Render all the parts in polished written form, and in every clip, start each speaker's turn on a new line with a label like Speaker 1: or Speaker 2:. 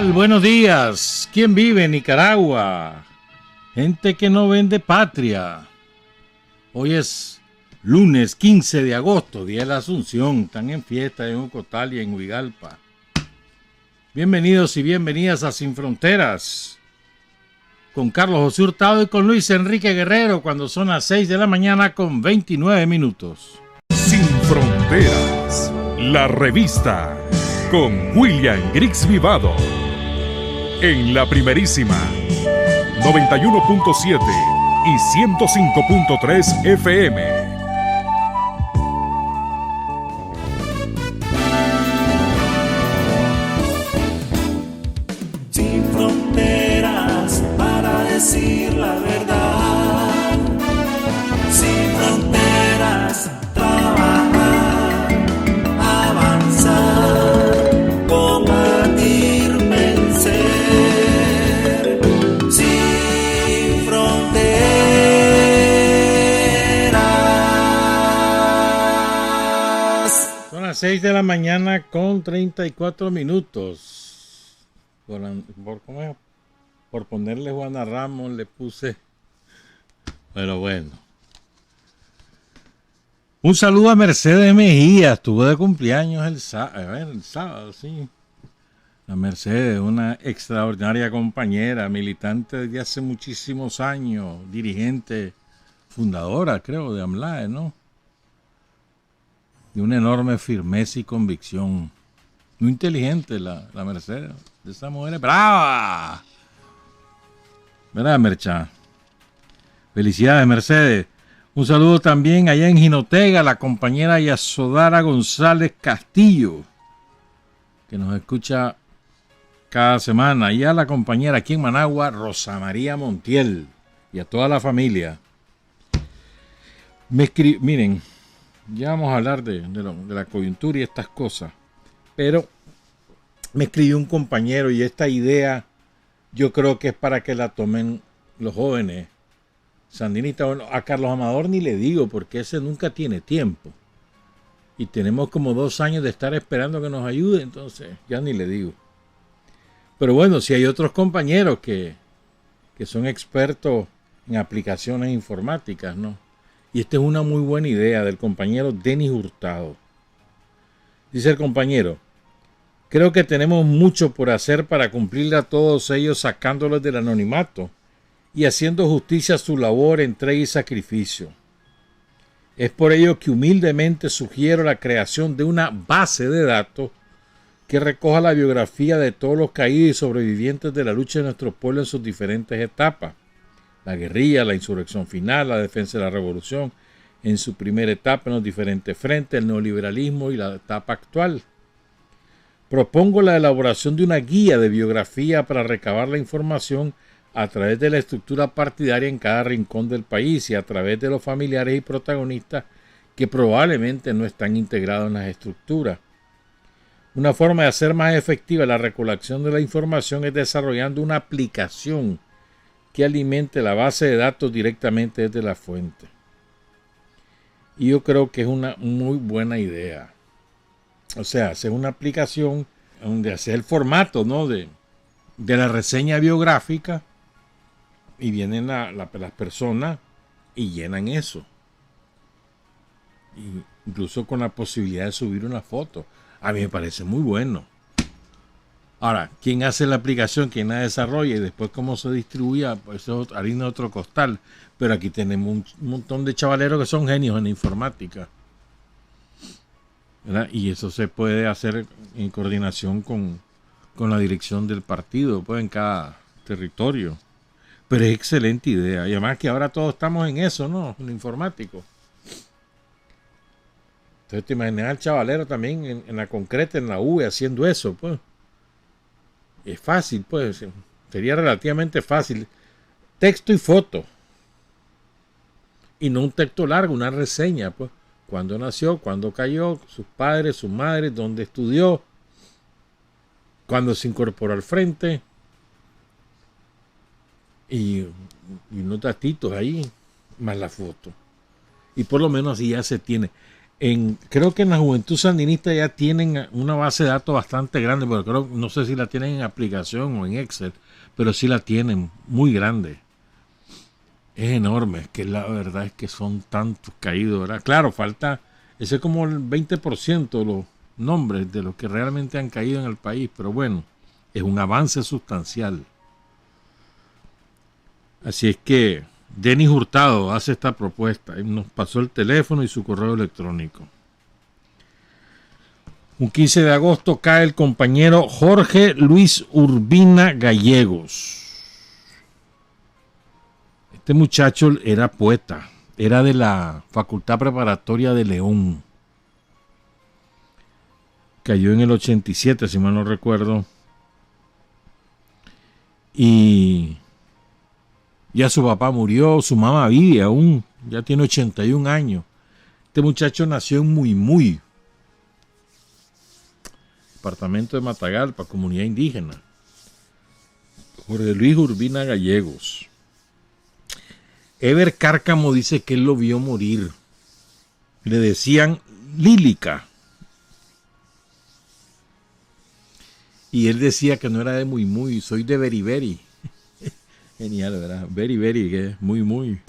Speaker 1: tal? Buenos días. ¿Quién vive en Nicaragua? Gente que no vende patria. Hoy es lunes 15 de agosto, día de la Asunción. Están en fiesta en Ocotal y en Huigalpa. Bienvenidos y bienvenidas a Sin Fronteras. Con Carlos José Hurtado y con Luis Enrique Guerrero cuando son las 6 de la mañana con 29 minutos.
Speaker 2: Sin Fronteras, la revista con William Griggs Vivado. En la primerísima 91.7 y 105.3 FM.
Speaker 3: Sin fronteras para decir la verdad. Sin fronteras, trabajar, avanzar, combatir, vencer. Sin fronteras.
Speaker 1: Son las 6 de la mañana con 34 minutos. Por ponerle Juana Ramos le puse. Pero bueno. Un saludo a Mercedes Mejía. Estuvo de cumpleaños el sábado, sí. La Mercedes, una extraordinaria compañera, militante desde hace muchísimos años, dirigente, fundadora, creo, de AMLAE, ¿no? De una enorme firmeza y convicción. Muy inteligente la Mercedes. De esa mujer es brava. ¿Verdad, Mercha? Felicidades, Mercedes. Un saludo también allá en Jinotega, la compañera Yasodara González Castillo, que nos escucha cada semana. Y a la compañera aquí en Managua, Rosa María Montiel. Y a toda la familia. Miren, ya vamos a hablar de la coyuntura y estas cosas. Pero me escribió un compañero y esta idea yo creo que es para que la tomen los jóvenes sandinistas. Bueno, a Carlos Amador ni le digo porque ese nunca tiene tiempo. Y tenemos como 2 años de estar esperando que nos ayude, entonces ya ni le digo. Pero bueno, si hay otros compañeros que son expertos en aplicaciones informáticas, ¿no? Y esta es una muy buena idea del compañero Denis Hurtado. Dice el compañero: creo que tenemos mucho por hacer para cumplirle a todos ellos sacándolos del anonimato y haciendo justicia a su labor, entrega y sacrificio. Es por ello que humildemente sugiero la creación de una base de datos que recoja la biografía de todos los caídos y sobrevivientes de la lucha de nuestro pueblo en sus diferentes etapas. La guerrilla, la insurrección final, la defensa de la revolución, en su primera etapa en los diferentes frentes, el neoliberalismo y la etapa actual. Propongo la elaboración de una guía de biografía para recabar la información a través de la estructura partidaria en cada rincón del país y a través de los familiares y protagonistas que probablemente no están integrados en las estructuras. Una forma de hacer más efectiva la recolección de la información es desarrollando una aplicación que alimente la base de datos directamente desde la fuente. Y yo creo que es una muy buena idea. O sea, hacer una aplicación donde hacer el formato, ¿no? de la reseña biográfica y vienen las personas y llenan eso. Incluso con la posibilidad de subir una foto. A mí me parece muy bueno. Ahora, ¿quién hace la aplicación? ¿Quién la desarrolla? Y después cómo se distribuye, pues eso es harina de otro costal. Pero aquí tenemos un montón de chavaleros que son genios en la informática, ¿verdad? Y eso se puede hacer en coordinación con la dirección del partido, pues en cada territorio. Pero es excelente idea. Y además que ahora todos estamos en eso, ¿no? En lo informático. Entonces te imaginas al chavalero también en la concreta, en la UE, haciendo eso, pues. Es fácil, pues. Sería relativamente fácil. Texto y foto. Y no un texto largo, una reseña, pues. Cuándo nació, cuándo cayó, sus padres, sus madres, dónde estudió, cuándo se incorporó al frente. Y unos datitos ahí, más la foto. Y por lo menos así ya se tiene. Creo que en la Juventud Sandinista ya tienen una base de datos bastante grande, pero no sé si la tienen en aplicación o en Excel, pero sí la tienen, muy grande. Es enorme, es que la verdad es que son tantos caídos, ¿verdad? Claro, falta, ese es como el 20% de los nombres de los que realmente han caído en el país, pero bueno, es un avance sustancial. Así es que Denis Hurtado hace esta propuesta y nos pasó el teléfono y su correo electrónico. Un 15 de agosto cae el compañero Jorge Luis Urbina Gallegos. Este muchacho era poeta, era de la Facultad Preparatoria de León. Cayó en el 87, si mal no recuerdo. Y ya su papá murió, su mamá vive aún, ya tiene 81 años. Este muchacho nació en Muy, departamento de Matagalpa, comunidad indígena. Jorge Luis Urbina Gallegos. Eber Cárcamo dice que él lo vio morir. Le decían Lílica. Y él decía que no era de Muy, soy de Beriberi. Genial, ¿verdad? Beriberi, que es muy.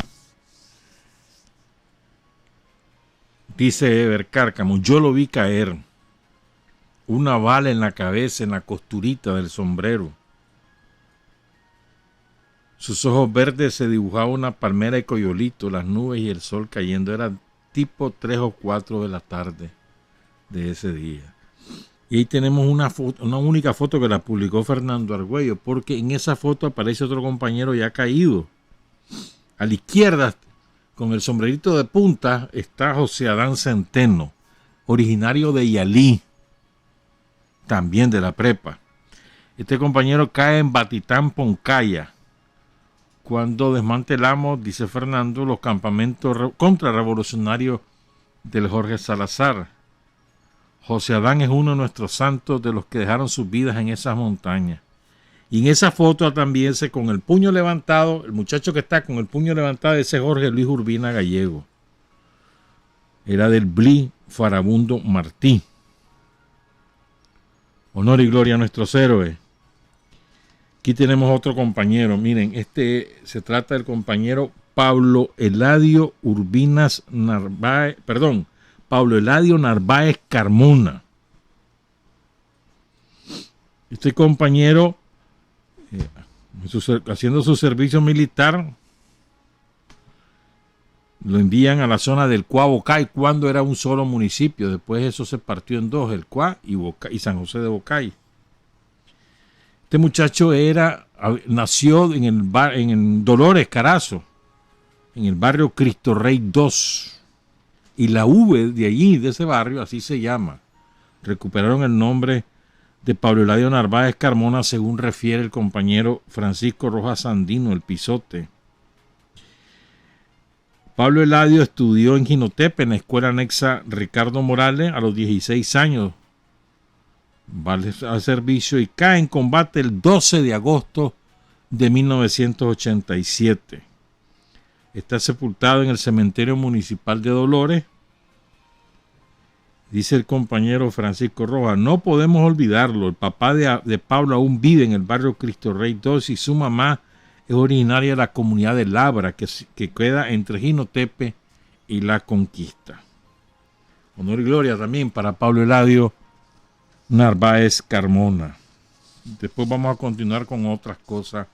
Speaker 1: Dice Eber Cárcamo, yo lo vi caer. Una bala en la cabeza, en la costurita del sombrero. Sus ojos verdes se dibujaba una palmera de coyolito, las nubes y el sol cayendo. Era tipo 3 o 4 de la tarde de ese día. Y ahí tenemos una única foto que la publicó Fernando Argüello, porque en esa foto aparece otro compañero ya caído. A la izquierda, con el sombrerito de punta, está José Adán Centeno, originario de Yalí, también de la prepa. Este compañero cae en Batitán, Poncaya, cuando desmantelamos, dice Fernando, los campamentos contrarrevolucionarios del Jorge Salazar. José Adán es uno de nuestros santos, de los que dejaron sus vidas en esas montañas. Y en esa foto también con el puño levantado, el muchacho que está con el puño levantado, ese Jorge Luis Urbina Gallego. Era del BLI Farabundo Martí. Honor y gloria a nuestros héroes. Aquí tenemos otro compañero. Miren, se trata del compañero Pablo Eladio Narváez Carmona. Este compañero, haciendo su servicio militar, lo envían a la zona del Cuá Bocay cuando era un solo municipio. Después eso se partió en dos, el Cuá y San José de Bocay. Este muchacho nació en Dolores, Carazo, en el barrio Cristo Rey 2. Y la V de allí, de ese barrio, así se llama. Recuperaron el nombre de Pablo Eladio Narváez Carmona, según refiere el compañero Francisco Rojas Sandino, el Pisote. Pablo Eladio estudió en Jinotepe, en la escuela anexa Ricardo Morales, a los 16 años. Va al servicio y cae en combate el 12 de agosto de 1987. Está sepultado en el cementerio municipal de Dolores. Dice el compañero Francisco Rojas, no podemos olvidarlo. El papá de Pablo aún vive en el barrio Cristo Rey 2 y su mamá es originaria de la comunidad de Labra, que queda entre Jinotepe y La Conquista. Honor y gloria también para Pablo Eladio Narváez Carmona. Después vamos a continuar con otras cosas,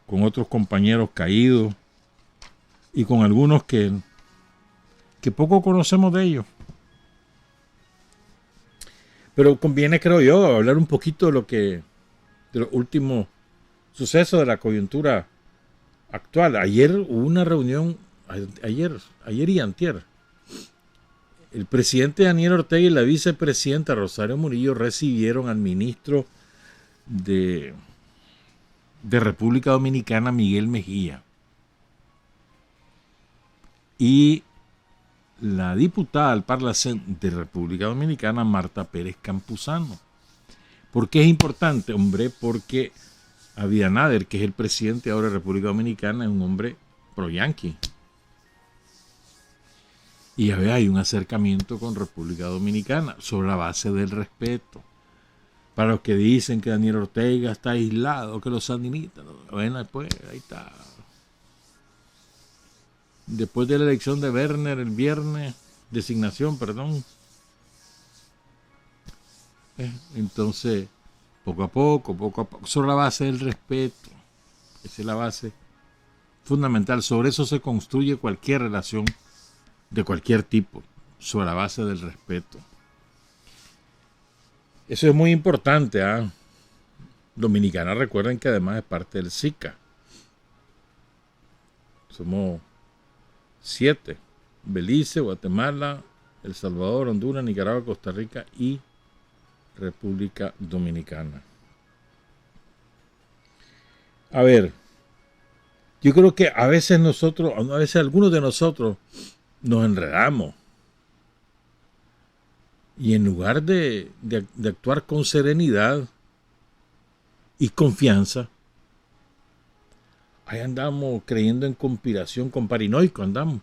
Speaker 1: con otros compañeros caídos y con algunos que poco conocemos de ellos. Pero conviene, creo yo, hablar un poquito de los últimos sucesos de la coyuntura actual. Ayer hubo una reunión, ayer y antier. El presidente Daniel Ortega y la vicepresidenta Rosario Murillo recibieron al ministro de República Dominicana, Miguel Mejía, y la diputada al Parlamento de República Dominicana, Marta Pérez Campuzano. ¿Por qué es importante? Hombre, porque Abinader, que es el presidente ahora de República Dominicana, es un hombre pro-yanqui. Y ya ve, hay un acercamiento con República Dominicana sobre la base del respeto. Para los que dicen que Daniel Ortega está aislado, que los sandinistas, bueno, pues ahí está. Después de la elección de Werner el viernes, designación, perdón. Entonces, poco a poco, sobre la base del respeto. Esa es la base fundamental. Sobre eso se construye cualquier relación de cualquier tipo, sobre la base del respeto. Eso es muy importante. Dominicana, recuerden que además es parte del SICA. Somos 7: Belice, Guatemala, El Salvador, Honduras, Nicaragua, Costa Rica y República Dominicana. A ver, yo creo que a veces algunos de nosotros nos enredamos. Y en lugar de actuar con serenidad y confianza, ahí andamos creyendo en conspiración, con paranoico andamos.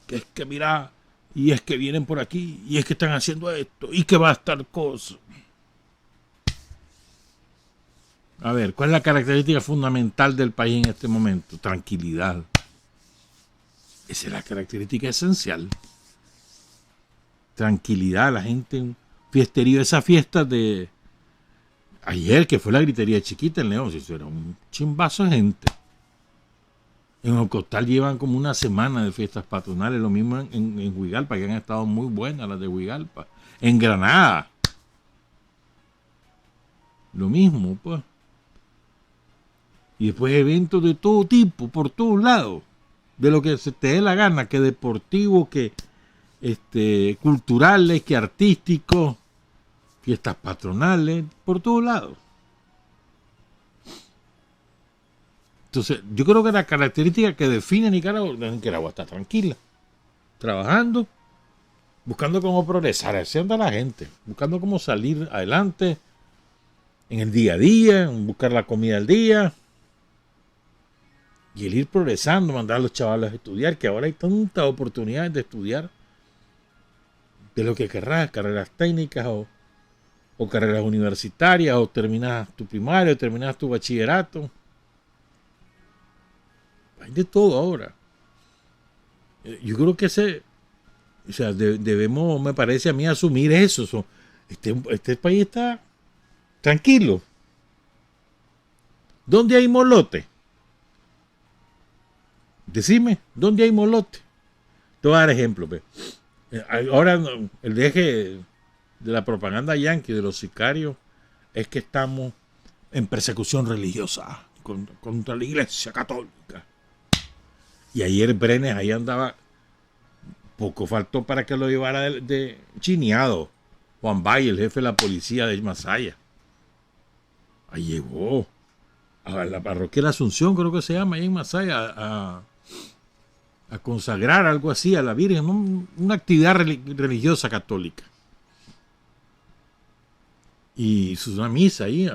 Speaker 1: Que es que mira, y es que vienen por aquí, y es que están haciendo esto, y que va a estar cosa. A ver, ¿cuál es la característica fundamental del país en este momento? Tranquilidad. Esa es la característica esencial. Tranquilidad, la gente, un fiesterío. Esa fiesta de ayer, que fue la gritería chiquita en León, eso era un chimbazo de gente. En Ocostal llevan como una semana de fiestas patronales, lo mismo en Huigalpa, que han estado muy buenas las de Huigalpa. En Granada, lo mismo, pues. Y después eventos de todo tipo, por todos lados, de lo que se te dé la gana, que deportivo, que culturales, que artísticos, fiestas patronales, por todos lados. Entonces, yo creo que la característica que define a Nicaragua está tranquila, trabajando, buscando cómo progresar, haciendo a la gente, buscando cómo salir adelante en el día a día, en buscar la comida al día. Y el ir progresando, mandar a los chavales a estudiar, que ahora hay tantas oportunidades de estudiar de lo que querrás, carreras técnicas o carreras universitarias, o terminas tu primaria, o terminas tu bachillerato. Hay de todo ahora. Yo creo que debemos, me parece a mí, asumir eso. Este país está tranquilo. ¿Dónde hay molote? Decime, ¿dónde hay molote? Te voy a dar ejemplo. Ahora el eje de la propaganda yanqui, de los sicarios, es que estamos en persecución religiosa contra la Iglesia Católica. Y ayer Brenes ahí andaba, poco faltó para que lo llevara de chineado Juan Valle, el jefe de la policía de Masaya. Ahí llegó a la parroquia de la Asunción, creo que se llama, ahí en Masaya, a consagrar algo así a la Virgen, una actividad religiosa católica. Y hizo una misa ahí,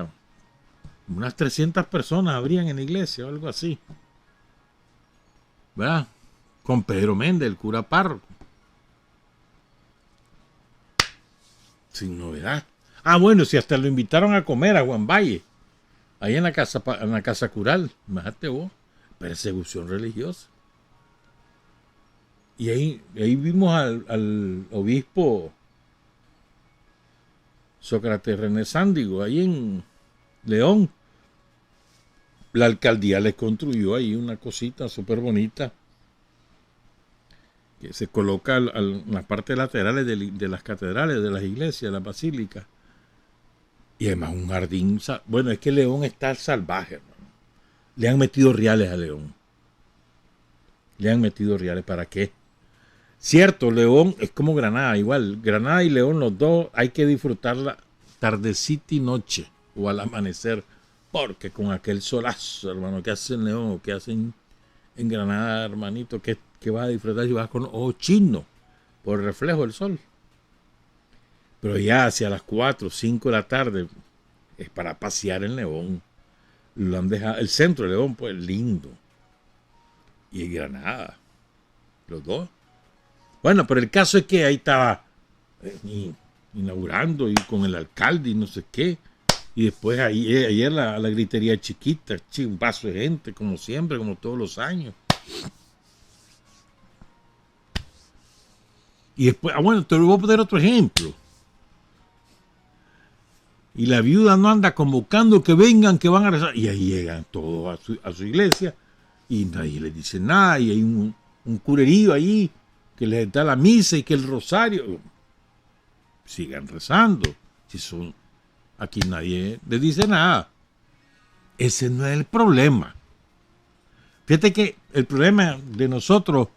Speaker 1: unas 300 personas habrían en la iglesia o algo así, ¿verdad? Con Pedro Méndez, el cura párroco. Sin novedad. Bueno, si hasta lo invitaron a comer a Juan Valle, ahí en la casa cural, imagínate vos, persecución religiosa. Y ahí vimos al obispo Sócrates René Sándigo, ahí en León. La alcaldía les construyó ahí una cosita súper bonita que se coloca en las partes laterales de las catedrales, de las iglesias, de las basílicas. Y además un jardín. Bueno, es que León está salvaje, hermano. Le han metido reales a León. Le han metido reales. ¿Para qué? Cierto, León es como Granada, igual. Granada y León, los dos, hay que disfrutarla tardecita y noche o al amanecer. Porque con aquel solazo, hermano, que hace en León o que hacen en Granada, hermanito, que vas a disfrutar si vas con ojos chinos por el reflejo del sol. Pero ya hacia las 4 o 5 de la tarde es para pasear en León. Lo han dejado, el centro de León, pues lindo. Y en Granada, los dos. Bueno, pero el caso es que ahí estaba inaugurando y con el alcalde y no sé qué. Y después ayer la gritería chiquita, un vaso de gente, como siempre, como todos los años. Y después, bueno, te lo voy a poner otro ejemplo. Y la viuda no anda convocando que vengan, que van a rezar. Y ahí llegan todos a su iglesia y nadie les dice nada. Y hay un curerío ahí que les da la misa y que el rosario. Sigan rezando. Si son, aquí nadie les dice nada. Ese no es el problema. Fíjate que el problema de nosotros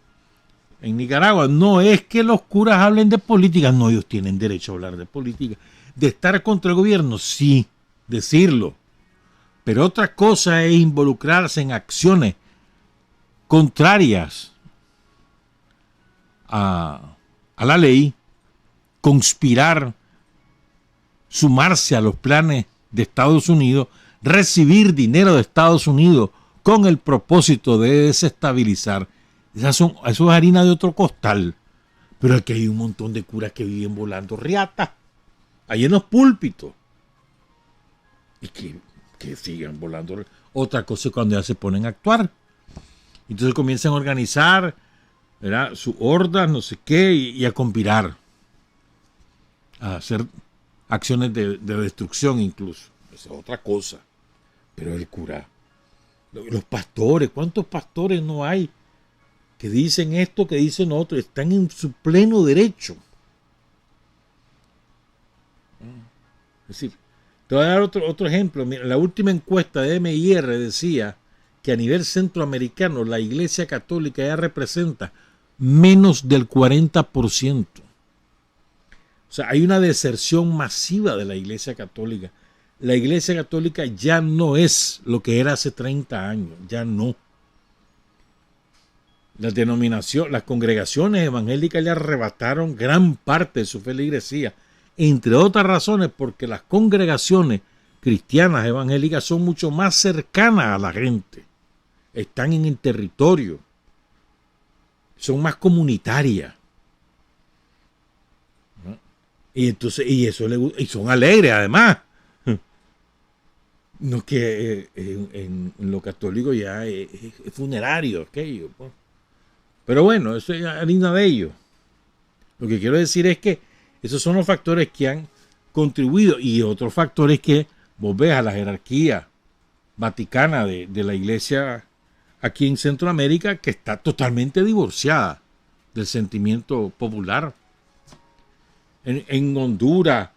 Speaker 1: en Nicaragua no es que los curas hablen de política. No, ellos tienen derecho a hablar de política. De estar contra el gobierno, sí, decirlo. Pero otra cosa es involucrarse en acciones contrarias a la ley, conspirar, sumarse a los planes de Estados Unidos, recibir dinero de Estados Unidos con el propósito de desestabilizar. Eso es harina de otro costal. Pero aquí hay un montón de curas que viven volando riatas. Hay en los púlpitos. Y que sigan volando. Otra cosa es cuando ya se ponen a actuar. Entonces comienzan a organizar, ¿verdad?, sus hordas, no sé qué, y a conspirar. A hacer acciones de destrucción incluso. Esa es otra cosa. Pero el cura. Los pastores, ¿cuántos pastores no hay que dicen esto, que dicen otro? Están en su pleno derecho. Es decir, te voy a dar otro ejemplo. Mira, la última encuesta de MIR decía que a nivel centroamericano la Iglesia Católica ya representa menos del 40%. O sea, hay una deserción masiva de la Iglesia Católica. La Iglesia Católica ya no es lo que era hace 30 años, ya no. Las congregaciones evangélicas le arrebataron gran parte de su feligresía. Entre otras razones porque las congregaciones cristianas evangélicas son mucho más cercanas a la gente. Están en el territorio. Son más comunitarias. ¿No? Y entonces, y son alegres además. No es que en lo católico ya es funerario aquello. Pues. Pero bueno, eso es harina de ellos. Lo que quiero decir es que esos son los factores que han contribuido y otros factores que vos ves a la jerarquía vaticana de la iglesia aquí en Centroamérica, que está totalmente divorciada del sentimiento popular. En Honduras,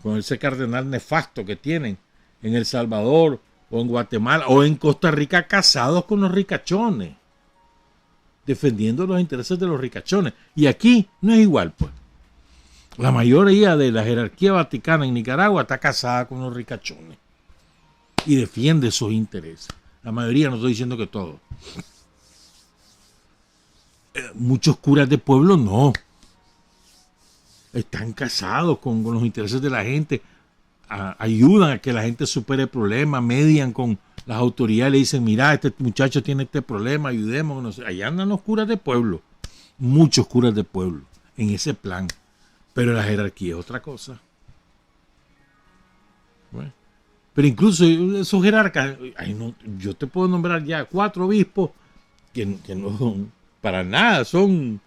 Speaker 1: con ese cardenal nefasto que tienen, en El Salvador o en Guatemala o en Costa Rica, casados con los ricachones, defendiendo los intereses de los ricachones. Y aquí no es igual, pues. La mayoría de la jerarquía vaticana en Nicaragua está casada con los ricachones y defiende sus intereses. La mayoría, no estoy diciendo que todo. Muchos curas de pueblo no. Están casados con los intereses de la gente. Ayudan a que la gente supere problemas, median con las autoridades, le dicen, mira, este muchacho tiene este problema, ayudémonos. No sé. Allá andan los curas de pueblo. Muchos curas de pueblo en ese plan. Pero la jerarquía es otra cosa. Bueno, pero incluso esos jerarcas, yo te puedo nombrar ya 4 obispos que no, para nada son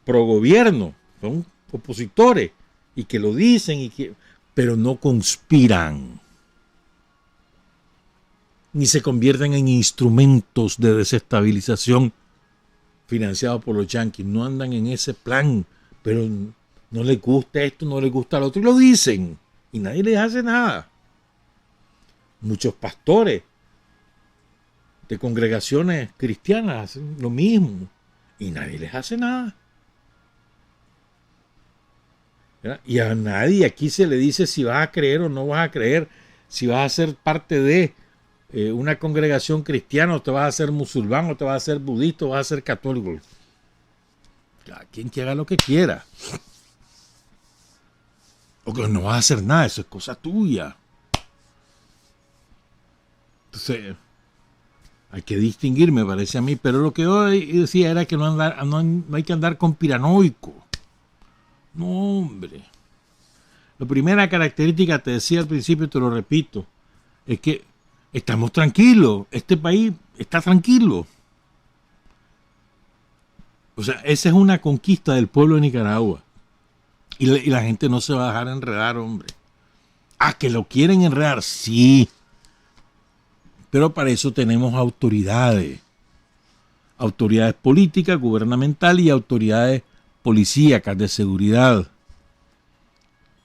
Speaker 1: pro gobierno, son opositores y que lo dicen, pero no conspiran. Ni se convierten en instrumentos de desestabilización financiados por los yanquis. No andan en ese plan, pero no les gusta esto, no les gusta lo otro, y lo dicen, y nadie les hace nada. Muchos pastores de congregaciones cristianas hacen lo mismo, y nadie les hace nada. ¿Verdad? Y a nadie aquí se le dice si vas a creer o no vas a creer, si vas a ser parte de una congregación cristiana, o te vas a ser musulmán, o te vas a ser budista, o vas a ser católico. Cada quien que haga lo que quiera. O que no vas a hacer nada, eso es cosa tuya. Entonces, Hay que distinguir, me parece a mí, pero lo que yo decía era que no hay que andar con piranoico. No, hombre. La primera característica, te decía al principio, te lo repito, es que estamos tranquilos. Este país está tranquilo. O sea, esa es una conquista del pueblo de Nicaragua. Y la gente no se va a dejar enredar, hombre. Ah, que lo quieren enredar, sí. Pero para eso tenemos autoridades. Autoridades políticas, gubernamentales y autoridades policíacas de seguridad.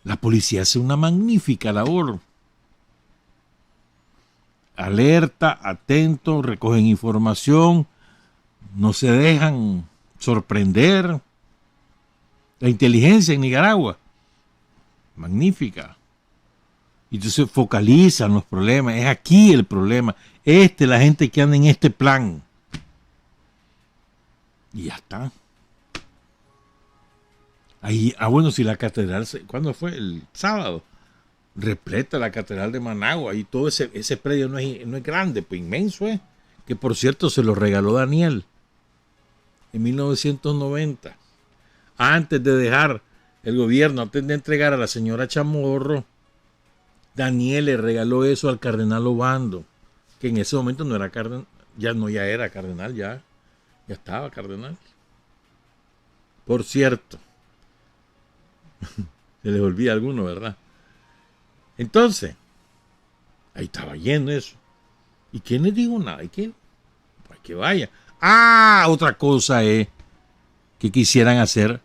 Speaker 1: La policía hace una magnífica labor. Alerta, atento, recogen información, no se dejan sorprender. La inteligencia en Nicaragua, magnífica. Y entonces focalizan los problemas. Es aquí el problema. La gente que anda en este plan. Y ya está. Ahí, bueno, si la catedral, ¿cuándo fue? El sábado. Repleta la catedral de Managua. Y todo ese predio no es grande, pues inmenso es. Que por cierto se lo regaló Daniel en 1990. Antes de dejar el gobierno, antes de entregar a la señora Chamorro, Daniel le regaló eso al cardenal Obando, que en ese momento no era cardenal, ya era cardenal, ya estaba cardenal. Por cierto, se les olvida a alguno, ¿verdad? Entonces, ahí estaba lleno eso. ¿Y quién les dijo nada? ¿Y quién? Pues que vaya. Otra cosa es que quisieran hacer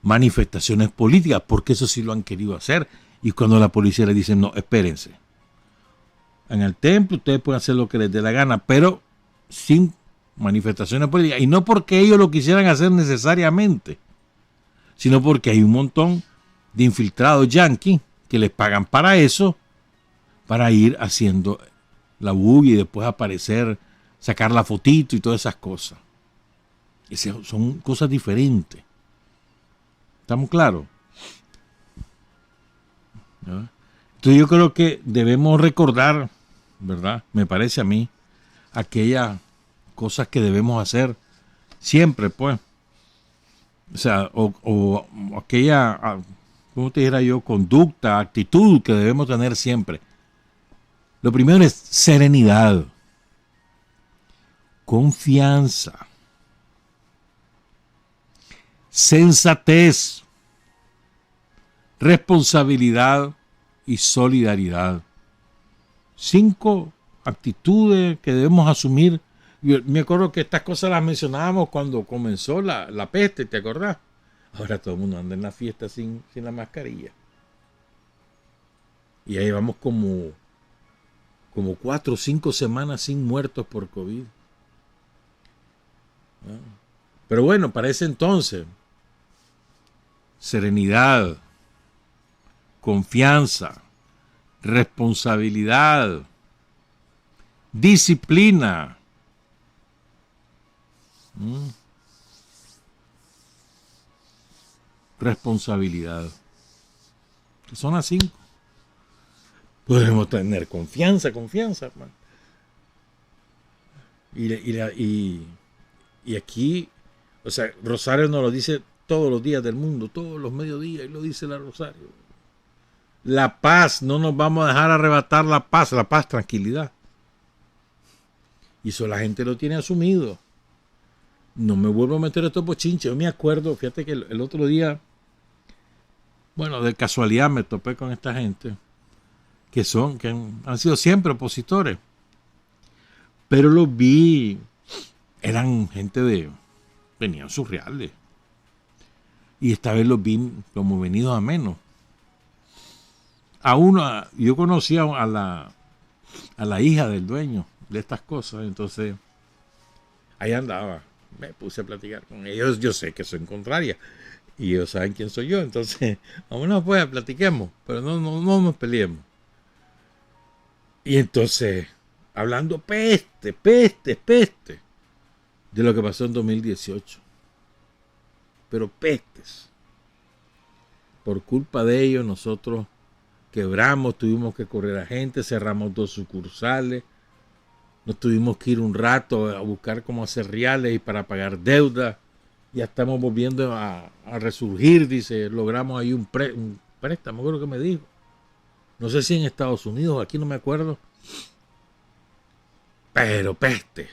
Speaker 1: manifestaciones políticas, porque eso sí lo han querido hacer. Y cuando la policía les dice, no, espérense. En el templo ustedes pueden hacer lo que les dé la gana, pero sin manifestaciones políticas. Y no porque ellos lo quisieran hacer necesariamente, sino porque hay un montón de infiltrados yanquis que les pagan para eso, para ir haciendo la bulla y después aparecer, sacar la fotito y todas esas cosas. Son cosas diferentes. ¿Estamos claros? ¿No? Entonces yo creo que debemos recordar, ¿verdad? Me parece a mí, aquellas cosas que debemos hacer siempre, pues. O sea, o aquella, ¿cómo te dijera yo? Conducta, actitud que debemos tener siempre. Lo primero es serenidad, confianza, sensatez, responsabilidad y solidaridad. 5 actitudes que debemos asumir. Yo me acuerdo que estas cosas las mencionábamos cuando comenzó la peste, ¿te acordás? Ahora todo el mundo anda en la fiesta sin la mascarilla. Y ahí vamos como 4 o 5 semanas sin muertos por COVID. Pero bueno, para ese entonces, serenidad, confianza, responsabilidad, disciplina, responsabilidad. Son las 5. Podemos tener confianza, hermano. Y aquí, o sea, Rosario nos lo dice todos los días del mundo, todos los mediodías, y lo dice la Rosario. La paz, no nos vamos a dejar arrebatar la paz, tranquilidad. Y eso la gente lo tiene asumido. No me vuelvo a meter estos bochinches. Yo me acuerdo, fíjate que el otro día, bueno, de casualidad me topé con esta gente que han sido siempre opositores. Pero los vi, eran gente venían surreales. Y esta vez los vi como venidos a menos. Yo conocí a la hija del dueño de estas cosas, entonces ahí andaba, me puse a platicar con ellos. Yo sé que son contrarias y ellos saben quién soy yo, entonces vámonos pues, platiquemos, pero no nos peleemos. Y entonces, hablando peste de lo que pasó en 2018, pero pestes. Por culpa de ellos nosotros quebramos, tuvimos que correr a gente, cerramos 2 sucursales, Nos tuvimos que ir un rato a buscar cómo hacer reales y para pagar deuda. Ya estamos volviendo a resurgir, dice. Logramos ahí un préstamo, creo que me dijo. No sé si en Estados Unidos, aquí no me acuerdo. Pero pestes.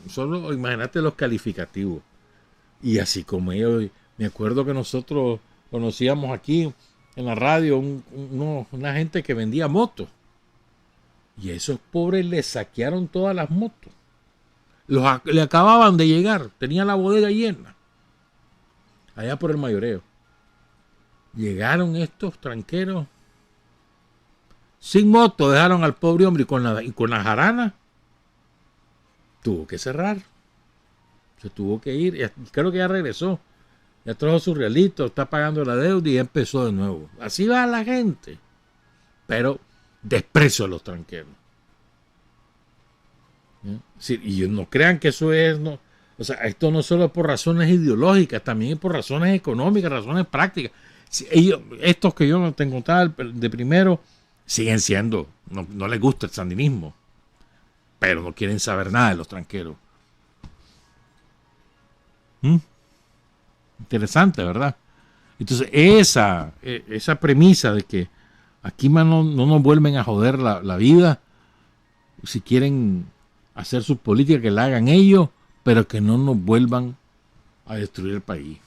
Speaker 1: Solo imagínate los calificativos. Y así como ellos, me acuerdo que nosotros conocíamos aquí en la radio una gente que vendía motos. Y a esos pobres les saquearon todas las motos. Le acababan de llegar, tenía la bodega llena. Allá por el Mayoreo. Llegaron estos tranqueros sin moto, dejaron al pobre hombre y con la jarana tuvo que cerrar. Se tuvo que ir. Y creo que ya regresó. Ya trajo su realito, está pagando la deuda y ya empezó de nuevo. Así va la gente. Pero desprecio a los tranqueros. Sí, y no crean que eso es... No, o sea, esto no solo es por razones ideológicas, también es por razones económicas, razones prácticas. Estos que yo no tengo tal de primero siguen siendo, no les gusta el sandinismo, pero no quieren saber nada de los tranqueros. Interesante, ¿verdad? Entonces esa premisa de que aquí no nos vuelven a joder la vida, si quieren hacer su política que la hagan ellos, pero que no nos vuelvan a destruir el país.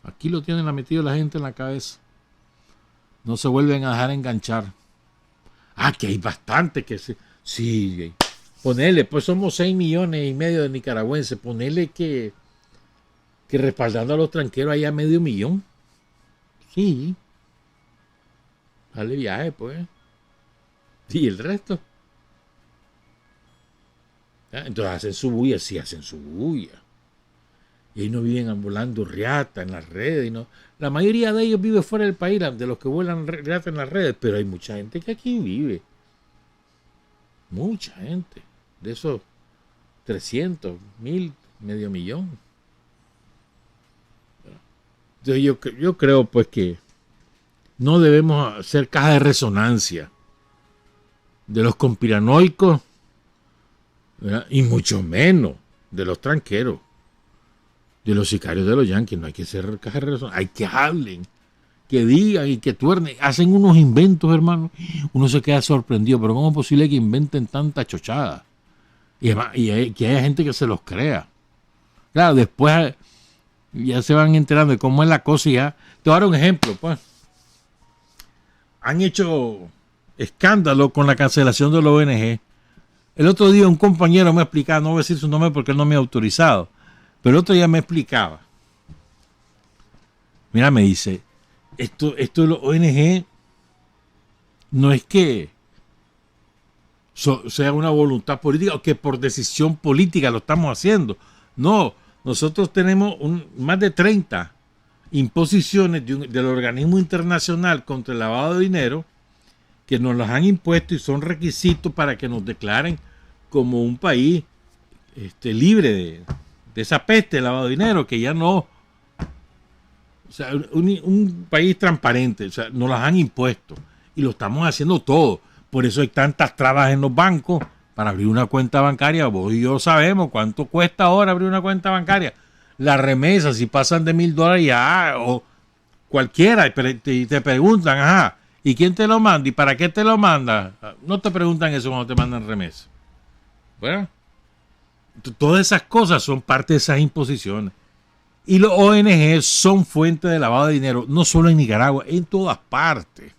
Speaker 1: Aquí lo tienen metido la gente en la cabeza. No se vuelven a dejar enganchar. Que hay bastante que se... Sí, ponele, pues somos 6,5 millones de nicaragüenses. Ponele que respaldando a los tranqueros haya 500,000. Sí. Dale viaje, pues. Y el resto. Entonces hacen su bulla, sí hacen su bulla. Y ahí no viven volando riata en las redes. No. La mayoría de ellos vive fuera del país, de los que vuelan riata en las redes, pero hay mucha gente que aquí vive. Mucha gente. De esos 300, 1,000, 500,000. Entonces yo creo pues que no debemos hacer caja de resonancia de los conspiranoicos, ¿verdad? Y mucho menos de los tranqueros, de los sicarios de los yanquis. No hay que hacer caja de resonancia, hay que hablen, que digan y que tuernen. Hacen unos inventos, hermano. Uno se queda sorprendido, pero ¿cómo es posible que inventen tanta chochada? Y que haya gente que se los crea. Claro, después ya se van enterando de cómo es la cosa y ya. Te voy a dar un ejemplo, pues. Han hecho escándalo con la cancelación de la ONG. El otro día un compañero me explicaba, no voy a decir su nombre porque él no me ha autorizado, pero el otro día me explicaba. Mira, me dice, esto de la ONG no es que sea una voluntad política o que por decisión política lo estamos haciendo. No, nosotros tenemos más de 30 imposiciones del organismo internacional contra el lavado de dinero que nos las han impuesto y son requisitos para que nos declaren como un país libre de esa peste de lavado de dinero, que ya no, o sea, un país transparente, o sea, nos las han impuesto y lo estamos haciendo todo. Por eso hay tantas trabas en los bancos para abrir una cuenta bancaria. Vos y yo sabemos cuánto cuesta ahora abrir una cuenta bancaria. Las remesas, si pasan de $1,000 ya, o cualquiera, y te preguntan, ajá, ¿y quién te lo manda? ¿Y para qué te lo manda? No te preguntan eso cuando te mandan remesas. Bueno, todas esas cosas son parte de esas imposiciones. Y los ONG son fuente de lavado de dinero, no solo en Nicaragua, en todas partes.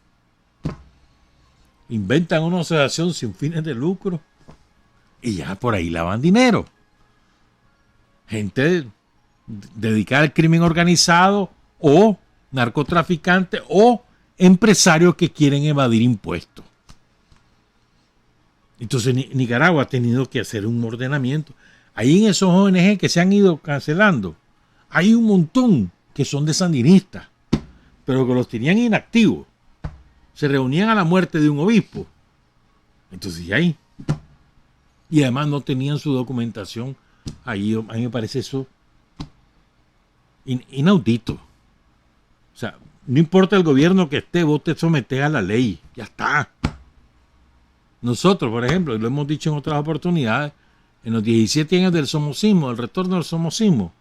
Speaker 1: Inventan una asociación sin fines de lucro y ya por ahí lavan dinero. Gente dedicada al crimen organizado o narcotraficantes o empresarios que quieren evadir impuestos. Entonces Nicaragua ha tenido que hacer un ordenamiento. Ahí en esos ONG que se han ido cancelando, hay un montón que son de sandinistas, pero que los tenían inactivos. Se reunían a la muerte de un obispo. Entonces ya ahí. Y además no tenían su documentación. Ahí a mí me parece eso inaudito. O sea, No importa el gobierno que esté, vos te sometés a la ley. Ya está. Nosotros, por ejemplo, y lo hemos dicho en otras oportunidades, en los 17 años del somocismo, del retorno del somocismo,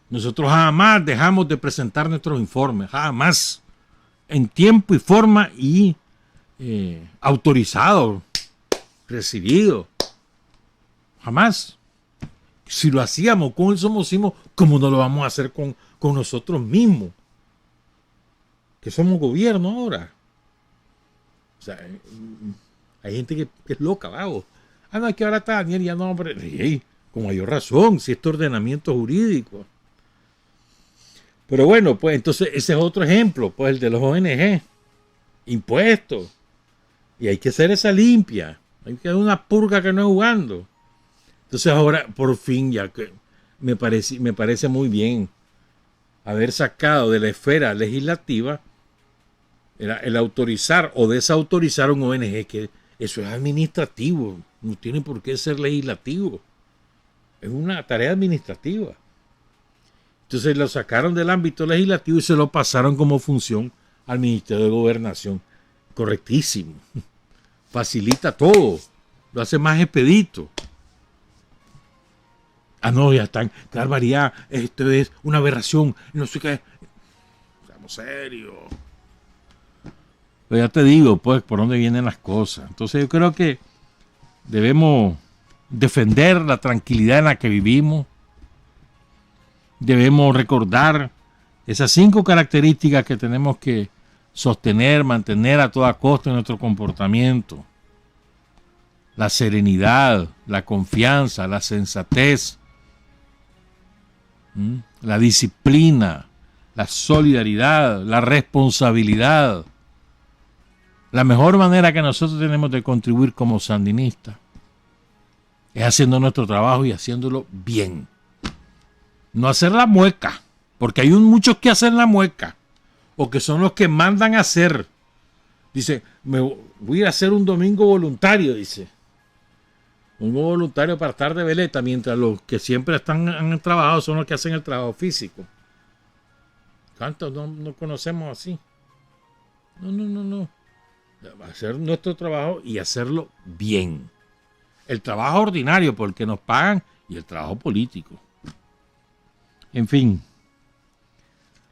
Speaker 1: nosotros jamás dejamos de presentar nuestros informes, jamás, en tiempo y forma y autorizado, recibido, jamás. Si lo hacíamos con el somocismo, ¿cómo no lo vamos a hacer con nosotros mismos? Que somos gobierno ahora. O sea, hay gente que es loca, vago. Ah, no, es que ahora está Daniel, ya no, pero con mayor razón, si este ordenamiento jurídico. Pero bueno, pues entonces ese es otro ejemplo, pues el de los ONG, impuestos. Y hay que hacer esa limpia, hay que hacer una purga que no es jugando. Entonces ahora, por fin, ya que me parece muy bien haber sacado de la esfera legislativa el autorizar o desautorizar un ONG, que eso es administrativo, no tiene por qué ser legislativo, es una tarea administrativa. Entonces lo sacaron del ámbito legislativo y se lo pasaron como función al Ministerio de Gobernación. Correctísimo, facilita todo, lo hace más expedito. Ah, no, ya están, qué barbaridad, esto es una aberración, no sé qué. Seamos serios. Pero ya te digo, pues, por dónde vienen las cosas. Entonces yo creo que debemos defender la tranquilidad en la que vivimos. Debemos recordar esas 5 características que tenemos que sostener, mantener a toda costa en nuestro comportamiento. La serenidad, la confianza, la sensatez, la disciplina, la solidaridad, la responsabilidad. La mejor manera que nosotros tenemos de contribuir como sandinistas es haciendo nuestro trabajo y haciéndolo bien. No hacer la mueca, porque hay muchos que hacen la mueca, o que son los que mandan a hacer. Dice, me voy a ir a hacer un domingo voluntario, dice. Un voluntario para estar de veleta, mientras los que siempre han trabajado son los que hacen el trabajo físico. ¿Cuántos no conocemos así? No. Hacer nuestro trabajo y hacerlo bien. El trabajo ordinario por el que nos pagan y el trabajo político. En fin,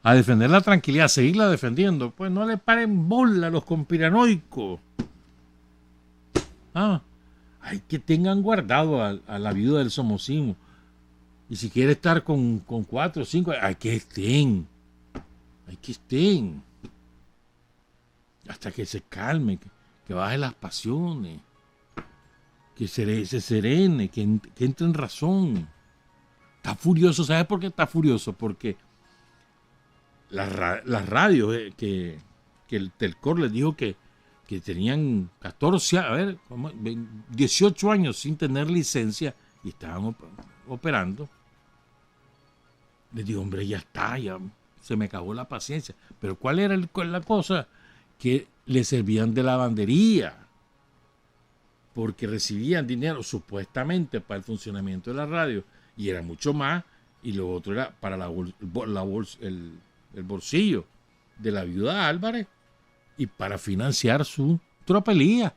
Speaker 1: a defender la tranquilidad, a seguirla defendiendo, pues no le paren bola a los conspiranoicos. Hay que tengan guardado a la viuda del somocismo. Y si quiere estar con 4 o 5, hay que estén. Hasta que se calme, que baje las pasiones, que se serene, que entre en razón. Está furioso. ¿Sabes por qué está furioso? Porque las radios que el Telcor les dijo que tenían 18 años sin tener licencia y estaban operando. Les digo, hombre, ya está, ya se me acabó la paciencia. Pero ¿cuál era la cosa? Que le servían de lavandería, porque recibían dinero supuestamente para el funcionamiento de la radio, y era mucho más, y lo otro era para el bolsillo de la viuda Álvarez y para financiar su tropelía,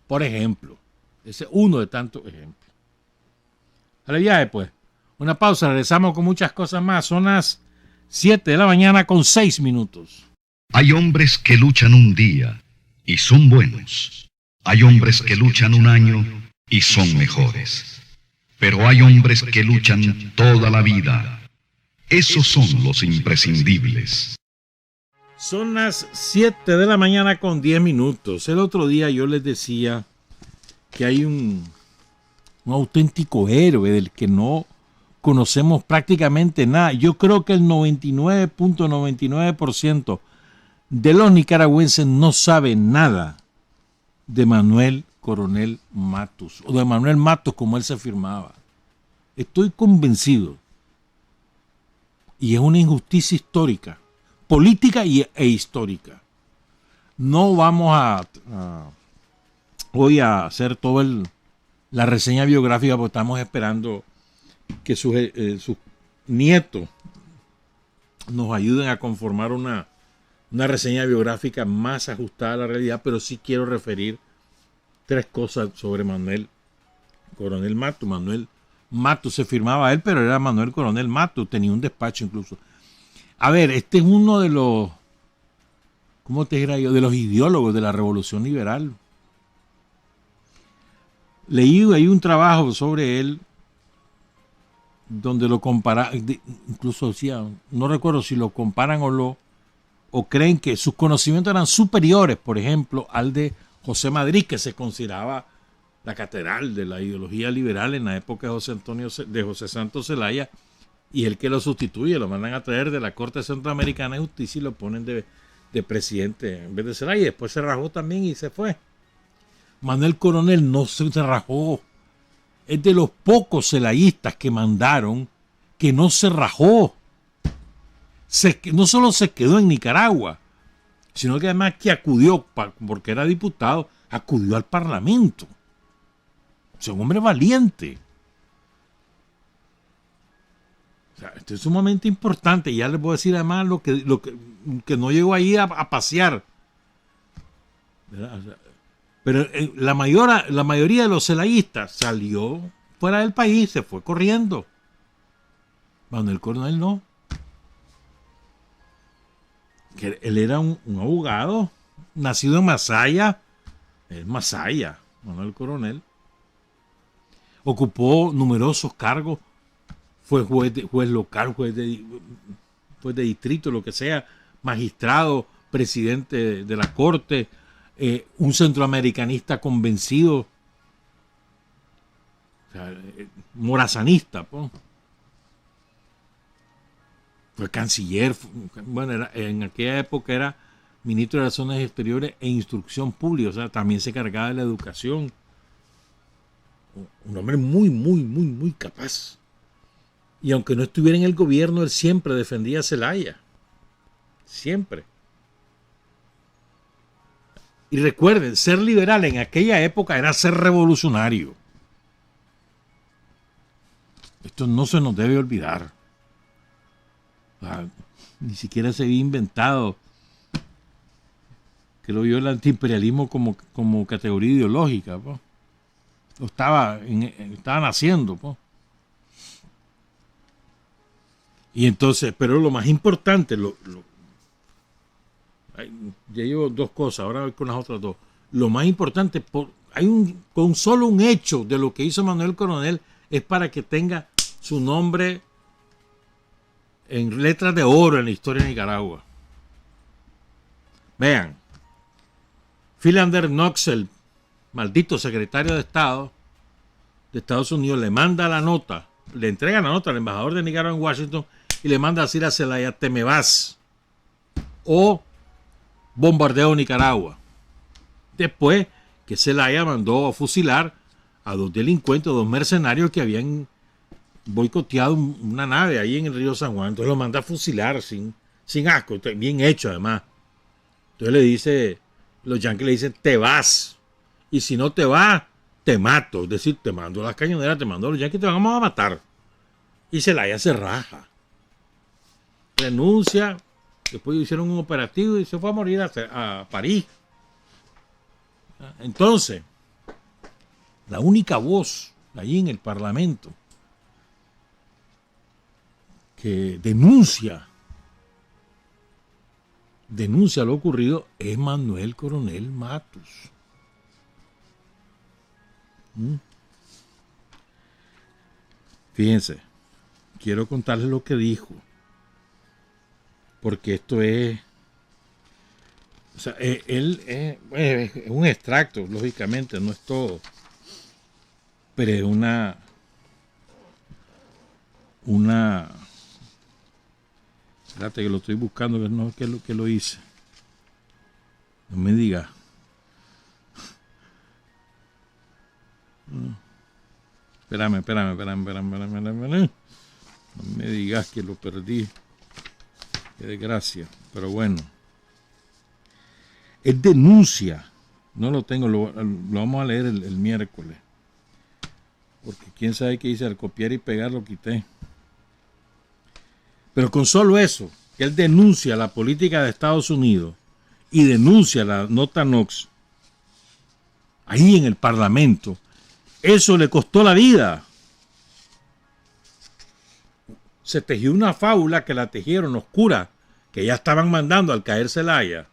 Speaker 1: por ejemplo. Ese es uno de tantos ejemplos. Al viaje, pues, una pausa, regresamos con muchas cosas más. Son las 7 de la mañana con 6 minutos.
Speaker 4: Hay hombres que luchan un día y son buenos. Hay hombres que luchan un año y son mejores. Pero hay hombres que luchan toda la vida. Esos son los imprescindibles.
Speaker 1: Son las 7 de la mañana con 10 minutos. El otro día yo les decía que hay un auténtico héroe del que no conocemos prácticamente nada. Yo creo que el 99.99% de los nicaragüenses no sabe nada de Manuel Coronel Matus, o de Manuel Matus como él se firmaba. Estoy convencido. Y es una injusticia histórica, política e histórica. No vamos hoy a hacer toda la reseña biográfica porque estamos esperando que sus nietos nos ayuden a conformar una una reseña biográfica más ajustada a la realidad, pero sí quiero referir 3 cosas sobre Manuel Coronel Matus. Manuel Matus se firmaba él, pero era Manuel Coronel Matus, tenía un despacho incluso. A ver, este es uno de los, ¿cómo te diría yo? De los ideólogos de la Revolución Liberal. Leí ahí un trabajo sobre él donde lo compara, incluso decía, no recuerdo si lo comparan o creen que sus conocimientos eran superiores, por ejemplo, al de José Madrid, que se consideraba la catedral de la ideología liberal en la época de José Santos Zelaya, y el que lo sustituye, lo mandan a traer de la Corte Centroamericana de Justicia y lo ponen de presidente en vez de Zelaya, y después se rajó también y se fue. Manuel Coronel no se rajó. Es de los pocos celayistas que mandaron que no se rajó. No solo se quedó en Nicaragua, sino que además que acudió, porque era diputado, acudió al Parlamento. O sea, un hombre valiente. O sea, esto es sumamente importante. Ya les voy a decir además lo que no llegó ahí a pasear. ¿Verdad? O sea, pero la mayoría de los celayistas salió fuera del país, se fue corriendo. Manuel Coronel no. Que él era un abogado nacido en Masaya. Es Masaya, Manuel Coronel. Ocupó numerosos cargos. Fue juez local, juez de distrito, lo que sea, magistrado, presidente de la corte, un centroamericanista convencido, o sea, morazanista, pues. Fue canciller, bueno, en aquella época era ministro de Relaciones Exteriores e Instrucción Pública, o sea, también se cargaba de la educación. Un hombre muy, muy, muy, muy capaz. Y aunque no estuviera en el gobierno, él siempre defendía a Zelaya. Siempre. Y recuerden, ser liberal en aquella época era ser revolucionario. Esto no se nos debe olvidar. O sea, ni siquiera se había inventado, creo yo, el antiimperialismo como categoría ideológica. Po. Lo estaban haciendo. Po. Y entonces, pero lo más importante, ya llevo 2 cosas, ahora voy con las otras 2. Lo más importante, con solo un hecho de lo que hizo Manuel Coronel, es para que tenga su nombre en letras de oro en la historia de Nicaragua. Vean, Philander Knox, el maldito secretario de Estado de Estados Unidos, le manda la nota, le entrega la nota al embajador de Nicaragua en Washington y le manda a decir a Zelaya, te me vas o bombardeo Nicaragua. Después que Zelaya mandó a fusilar a 2 delincuentes, 2 mercenarios que habían boicoteado una nave ahí en el río San Juan. Entonces lo manda a fusilar sin asco, bien hecho además. Entonces le dice, los yanquis le dicen, te vas. Y si no te vas, te mato. Es decir, te mando las cañoneras, te mando a los yanquis, te vamos a matar. Y Zelaya se raja. Renuncia. Después hicieron un operativo y se fue a morir a París. Entonces, la única voz allí en el Parlamento que denuncia lo ocurrido es Manuel Coronel Matus. Fíjense, quiero contarles lo que dijo, porque esto es, o sea, él es un extracto, lógicamente, no es todo, pero es una espérate que lo estoy buscando, que no es que lo hice. No me digas. Espérame. No me digas que lo perdí. Qué desgracia. Pero bueno. Él denuncia. No lo tengo, lo vamos a leer el miércoles. Porque quién sabe qué hice, al copiar y pegar lo quité. Pero con solo eso, que él denuncia la política de Estados Unidos y denuncia la nota NOx ahí en el Parlamento, eso le costó la vida. Se tejió una fábula que la tejieron los curas, que ya estaban mandando al caer Zelaya.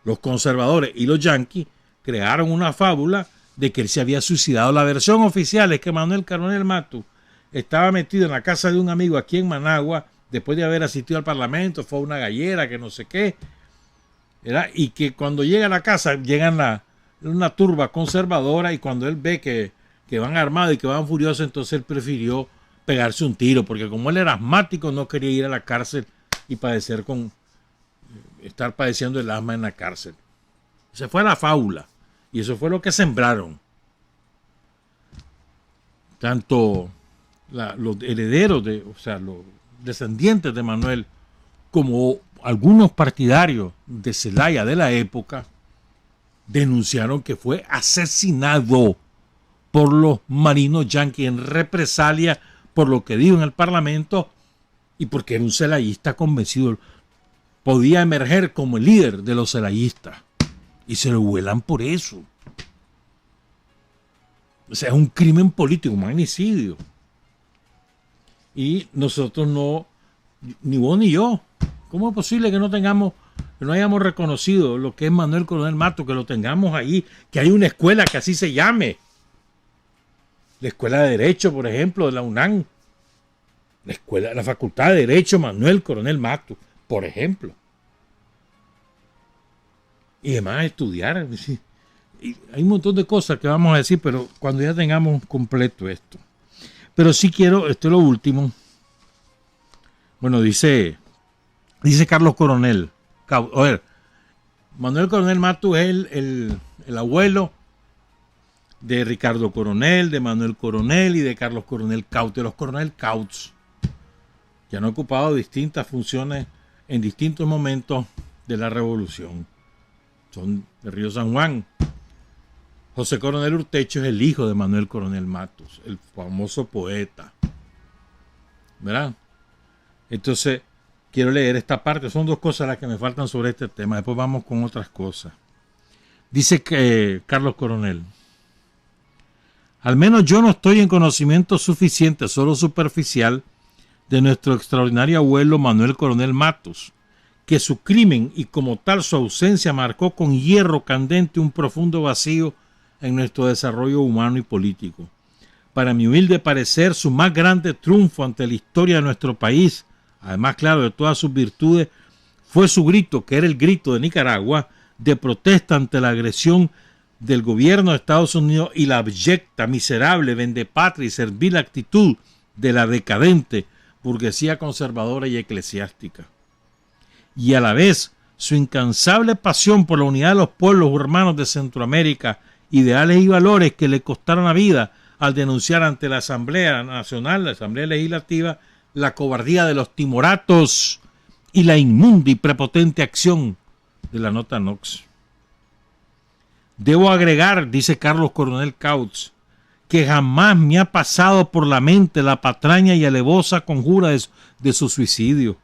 Speaker 1: Los conservadores y los yanquis crearon una fábula de que él se había suicidado. La versión oficial es que Manuel Coronel Matus estaba metido en la casa de un amigo aquí en Managua, después de haber asistido al Parlamento, fue a una gallera, que no sé qué, ¿verdad? Y que cuando llega a la casa, llegan una turba conservadora, y cuando él ve que van armados y que van furiosos, entonces él prefirió pegarse un tiro, porque como él era asmático, no quería ir a la cárcel y estar padeciendo el asma en la cárcel. Se fue a la fábula, y eso fue lo que sembraron. Tanto los herederos, los descendientes de Manuel, como algunos partidarios de Zelaya de la época, denunciaron que fue asesinado por los marinos yanquis en represalia por lo que dijo en el Parlamento y porque era un celayista convencido. Podía emerger como el líder de los celayistas y se lo vuelan por eso. O sea, es un crimen político, un magnicidio. Y nosotros no, ni vos ni yo, ¿cómo es posible que no hayamos reconocido lo que es Manuel Coronel Matus, que lo tengamos ahí, que hay una escuela que así se llame? La Escuela de Derecho, por ejemplo, de la UNAM. La Facultad de Derecho Manuel Coronel Matus, por ejemplo. Y además estudiar. Y hay un montón de cosas que vamos a decir, pero cuando ya tengamos completo esto. Pero sí quiero, esto es lo último. Bueno, dice Carlos Coronel. A ver, Manuel Coronel Matus es el abuelo de Ricardo Coronel, de Manuel Coronel y de Carlos Coronel Caut, de los Coronel Cauts, que han ocupado distintas funciones en distintos momentos de la revolución. Son de Río San Juan. José Coronel Urtecho es el hijo de Manuel Coronel Matus, el famoso poeta. ¿Verdad? Entonces, quiero leer esta parte. Son dos cosas las que me faltan sobre este tema. Después vamos con otras cosas. Dice que Carlos Coronel: al menos yo no estoy en conocimiento suficiente, solo superficial, de nuestro extraordinario abuelo Manuel Coronel Matus, que su crimen y como tal su ausencia marcó con hierro candente un profundo vacío en nuestro desarrollo humano y político. Para mi humilde parecer, su más grande triunfo ante la historia de nuestro país, además, claro, de todas sus virtudes, fue su grito, que era el grito de Nicaragua, de protesta ante la agresión del gobierno de Estados Unidos y la abyecta, miserable, vendepatria y servil actitud de la decadente burguesía conservadora y eclesiástica. Y a la vez, su incansable pasión por la unidad de los pueblos hermanos de Centroamérica, ideales y valores que le costaron la vida al denunciar ante la Asamblea Nacional, la Asamblea Legislativa, la cobardía de los timoratos y la inmunda y prepotente acción de la nota NOx. Debo agregar, dice Carlos Coronel Caut, que jamás me ha pasado por la mente la patraña y alevosa conjura de su suicidio.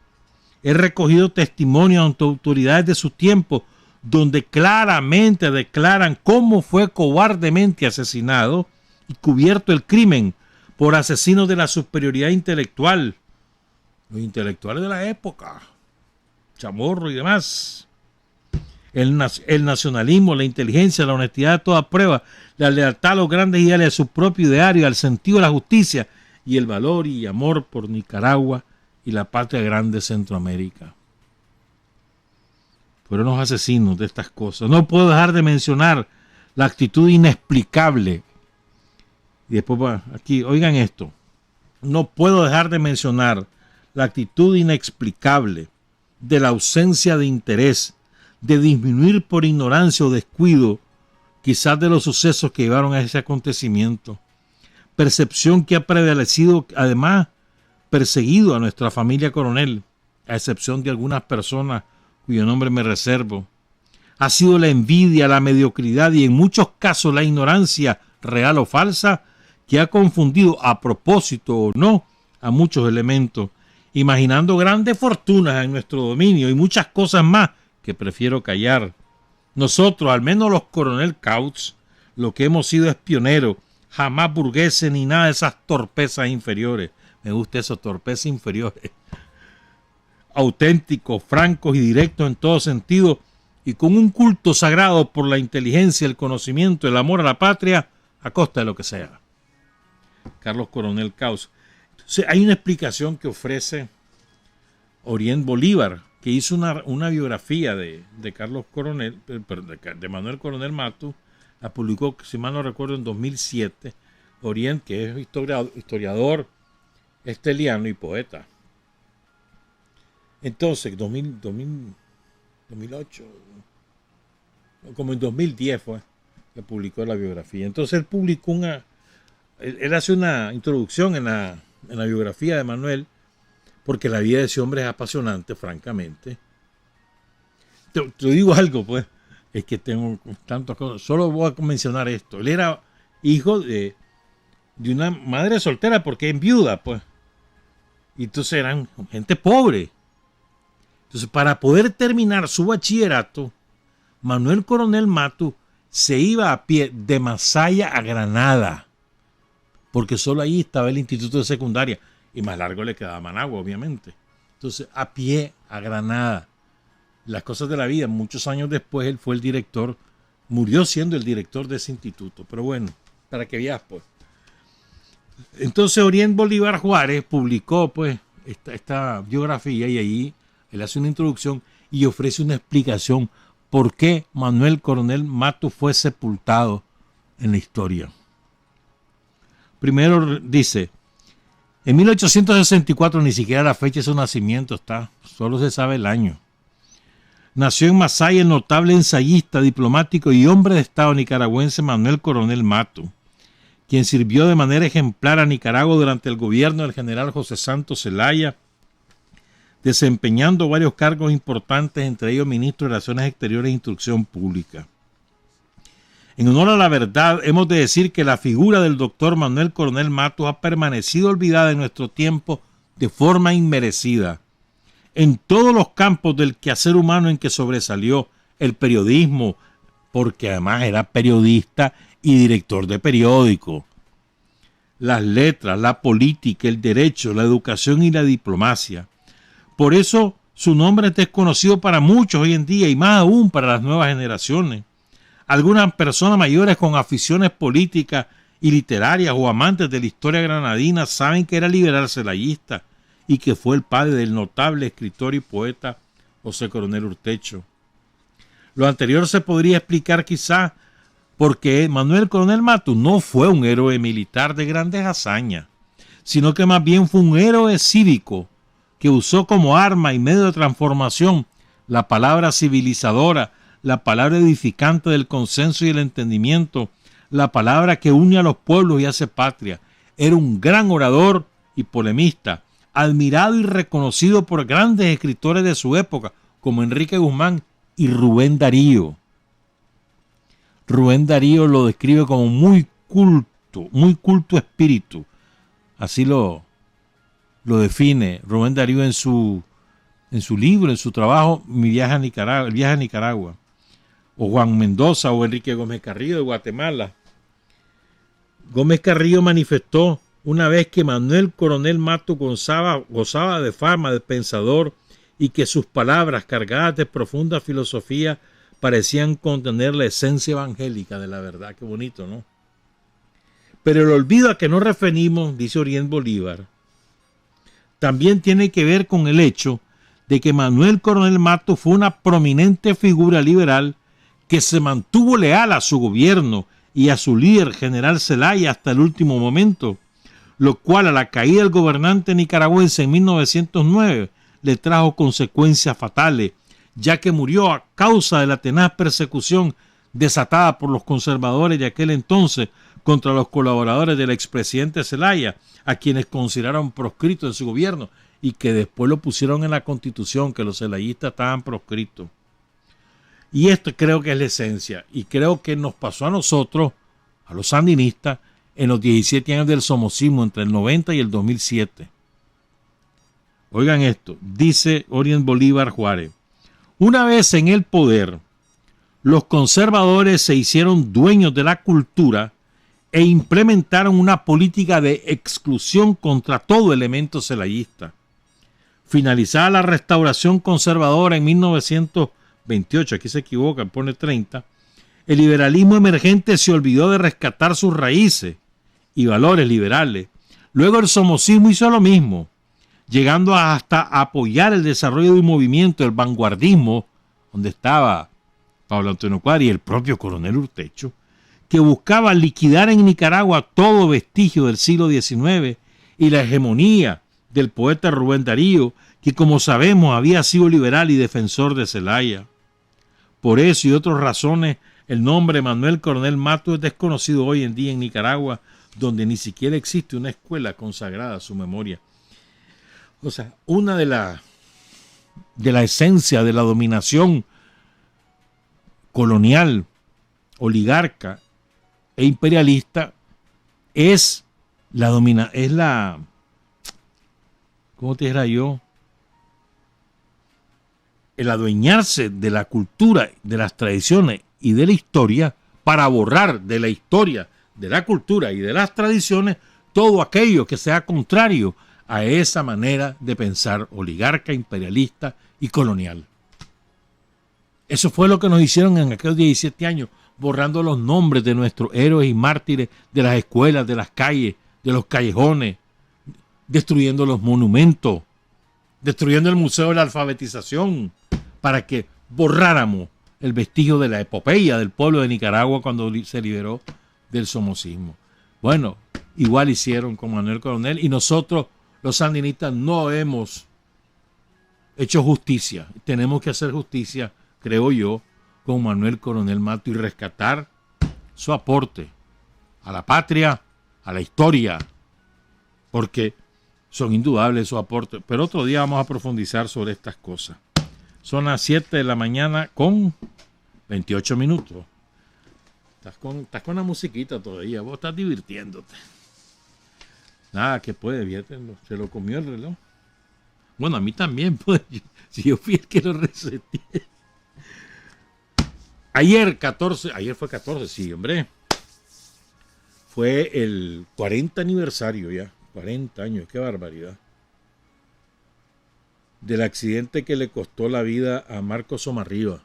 Speaker 1: He recogido testimonio ante autoridades de su tiempo donde claramente declaran cómo fue cobardemente asesinado y cubierto el crimen por asesinos de la superioridad intelectual, los intelectuales de la época, Chamorro y demás. El nacionalismo, la inteligencia, la honestidad de toda prueba, la lealtad a los grandes ideales de su propio ideario, al sentido de la justicia y el valor y amor por Nicaragua y la patria grande de Centroamérica. Fueron los asesinos de estas cosas. No puedo dejar de mencionar la actitud inexplicable. Y después, aquí, oigan esto. No puedo dejar de mencionar la actitud inexplicable de la ausencia de interés, de disminuir por ignorancia o descuido, quizás de los sucesos que llevaron a ese acontecimiento. Percepción que ha prevalecido, además, perseguido a nuestra familia Coronel, a excepción de algunas personas cuyo nombre me reservo. Ha sido la envidia, la mediocridad y en muchos casos la ignorancia, real o falsa, que ha confundido, a propósito o no, a muchos elementos imaginando grandes fortunas en nuestro dominio y muchas cosas más que prefiero callar. Nosotros, al menos los coronel Couts, lo que hemos sido es pioneros, jamás burgueses ni nada de esas torpezas inferiores. Me gusta eso, torpezas inferiores. Auténticos, francos y directos en todo sentido, y con un culto sagrado por la inteligencia, el conocimiento, el amor a la patria, a costa de lo que sea. Carlos Coronel Couts. Entonces, hay una explicación que ofrece Orient Bolívar, que hizo una biografía de Carlos Coronel, de Manuel Coronel Matus, la publicó, si mal no recuerdo, en 2007. Orient, que es historiador esteliano y poeta. Entonces, 2008, como en 2010 fue que publicó la biografía. Entonces él publicó él hace una introducción en la biografía de Manuel, porque la vida de ese hombre es apasionante, francamente. Te digo algo, pues, es que tengo tantas cosas, solo voy a mencionar esto. Él era hijo de una madre soltera, porque es viuda, pues. Y entonces eran gente pobre. Entonces, para poder terminar su bachillerato, Manuel Coronel Matus se iba a pie de Masaya a Granada, porque solo ahí estaba el instituto de secundaria, y más largo le quedaba Managua, obviamente. Entonces, a pie a Granada. Las cosas de la vida. Muchos años después, él fue el director, murió siendo el director de ese instituto. Pero bueno, para que veas, pues. Entonces, Orient Bolívar Juárez publicó, pues, esta biografía, y ahí él hace una introducción y ofrece una explicación por qué Manuel Coronel Matus fue sepultado en la historia. Primero dice, en 1864, ni siquiera la fecha de su nacimiento está, solo se sabe el año. Nació en Masaya el notable ensayista, diplomático y hombre de Estado nicaragüense Manuel Coronel Matus, quien sirvió de manera ejemplar a Nicaragua durante el gobierno del general José Santos Zelaya, desempeñando varios cargos importantes, entre ellos ministro de Relaciones Exteriores e Instrucción Pública. En honor a la verdad, hemos de decir que la figura del doctor Manuel Coronel Matus ha permanecido olvidada en nuestro tiempo de forma inmerecida. En todos los campos del quehacer humano en que sobresalió, el periodismo, porque además era periodista y director de periódico, las letras, la política, el derecho, la educación y la diplomacia. Por eso su nombre es desconocido para muchos hoy en día y más aún para las nuevas generaciones. Algunas personas mayores con aficiones políticas y literarias o amantes de la historia granadina saben que era liberal celayista y que fue el padre del notable escritor y poeta José Coronel Urtecho. Lo anterior se podría explicar quizás porque Manuel Coronel Matus no fue un héroe militar de grandes hazañas, sino que más bien fue un héroe cívico que usó como arma y medio de transformación la palabra civilizadora, la palabra edificante del consenso y el entendimiento, la palabra que une a los pueblos y hace patria. Era un gran orador y polemista, admirado y reconocido por grandes escritores de su época, como Enrique Guzmán y Rubén Darío. Rubén Darío lo describe como muy culto espíritu. Así lo define Rubén Darío en su libro, en su trabajo, El viaje a Nicaragua. O Juan Mendoza o Enrique Gómez Carrillo de Guatemala. Gómez Carrillo manifestó una vez que Manuel Coronel Matus gozaba de fama de pensador y que sus palabras, cargadas de profunda filosofía, parecían contener la esencia evangélica de la verdad. Qué bonito, ¿no? Pero el olvido a que nos referimos, dice Orient Bolívar, también tiene que ver con el hecho de que Manuel Coronel Matus fue una prominente figura liberal que se mantuvo leal a su gobierno y a su líder general Zelaya hasta el último momento, lo cual a la caída del gobernante nicaragüense en 1909 le trajo consecuencias fatales, ya que murió a causa de la tenaz persecución desatada por los conservadores de aquel entonces contra los colaboradores del expresidente Zelaya, a quienes consideraron proscritos en su gobierno y que después lo pusieron en la Constitución, que los celayistas estaban proscritos. Y esto creo que es la esencia, y creo que nos pasó a nosotros, a los sandinistas, en los 17 años del somocismo, entre el 90 y el 2007. Oigan esto, dice Orient Bolívar Juárez. Una vez en el poder, los conservadores se hicieron dueños de la cultura e implementaron una política de exclusión contra todo elemento celayista. Finalizada la restauración conservadora en 1928, aquí se equivoca, pone 30, el liberalismo emergente se olvidó de rescatar sus raíces y valores liberales. Luego el somocismo hizo lo mismo, llegando hasta apoyar el desarrollo de un movimiento, el vanguardismo, donde estaba Pablo Antonio Cuadra y el propio coronel Urtecho, que buscaba liquidar en Nicaragua todo vestigio del siglo XIX y la hegemonía del poeta Rubén Darío, que como sabemos había sido liberal y defensor de Zelaya. Por eso y otras razones, el nombre Manuel Coronel Mato es desconocido hoy en día en Nicaragua, donde ni siquiera existe una escuela consagrada a su memoria. O sea, una de la esencia de la dominación colonial, oligarca e imperialista es ¿cómo te dijera yo? El adueñarse de la cultura, de las tradiciones y de la historia para borrar de la historia, de la cultura y de las tradiciones todo aquello que sea contrario a esa manera de pensar oligarca, imperialista y colonial. Eso fue lo que nos hicieron en aquellos 17 años, borrando los nombres de nuestros héroes y mártires de las escuelas, de las calles, de los callejones, destruyendo los monumentos, destruyendo el Museo de la Alfabetización, para que borráramos el vestigio de la epopeya del pueblo de Nicaragua cuando se liberó del somocismo. Bueno, igual hicieron con Manuel Coronel y nosotros, los sandinistas, no hemos hecho justicia. Tenemos que hacer justicia, creo yo, con Manuel Coronel Mato y rescatar su aporte a la patria, a la historia, porque son indudables sus aportes. Pero otro día vamos a profundizar sobre estas cosas. Son las 7 de la mañana con 28 minutos. Estás con la musiquita todavía, vos estás divirtiéndote. Nada, que puede, fíjate, se lo comió el reloj. Bueno, a mí también, pues, si yo fui el que lo reseté. Ayer fue 14, sí, hombre. Fue el 40 aniversario ya, 40 años, qué barbaridad. Del accidente que le costó la vida a Marcos Somarriba.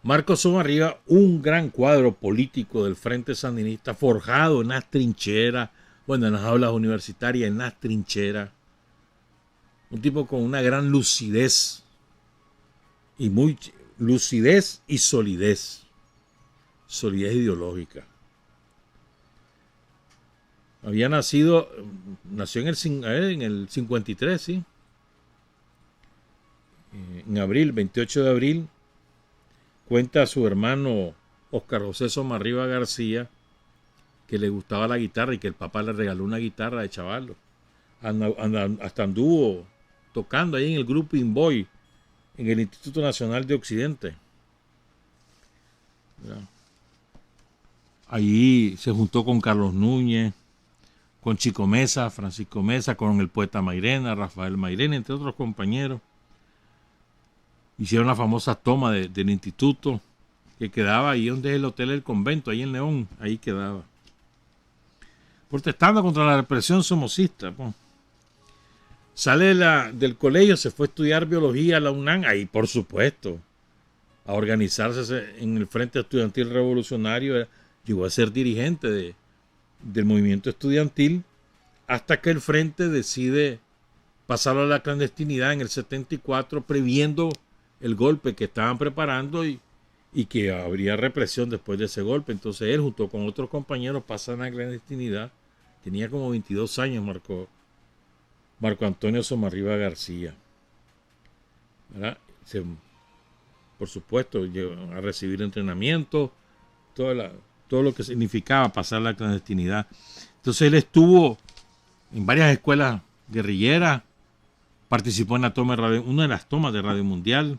Speaker 1: Marcos Somarriba, un gran cuadro político del Frente Sandinista, forjado en las trincheras, bueno, en las aulas universitarias, en las trincheras. Un tipo con una gran lucidez lucidez y solidez ideológica. Nació en el 53, ¿sí? En abril, 28 de abril, cuenta a su hermano Oscar José Somarriba García que le gustaba la guitarra y que el papá le regaló una guitarra de chavalo. Hasta anduvo tocando ahí en el grupo Inboy, en el Instituto Nacional de Occidente. Allí se juntó con Carlos Núñez, con Chico Mesa, Francisco Mesa, con el poeta Mairena, Rafael Mairena, entre otros compañeros. Hicieron la famosa toma del instituto, que quedaba ahí donde es el Hotel El Convento, ahí en León, ahí quedaba. Protestando contra la represión somocista. Pues. Sale del colegio, se fue a estudiar biología a la UNAM, ahí por supuesto, a organizarse en el Frente Estudiantil Revolucionario, llegó a ser dirigente del movimiento estudiantil, hasta que el Frente decide pasarlo a la clandestinidad en el 74, previendo el golpe que estaban preparando y que habría represión después de ese golpe. Entonces él, junto con otros compañeros, pasan a la clandestinidad. Tenía como 22 años Marco Antonio Somarriba García. Por supuesto, llegó a recibir entrenamiento, todo lo que significaba pasar la clandestinidad. Entonces él estuvo en varias escuelas guerrilleras, participó en una de las tomas de Radio Mundial,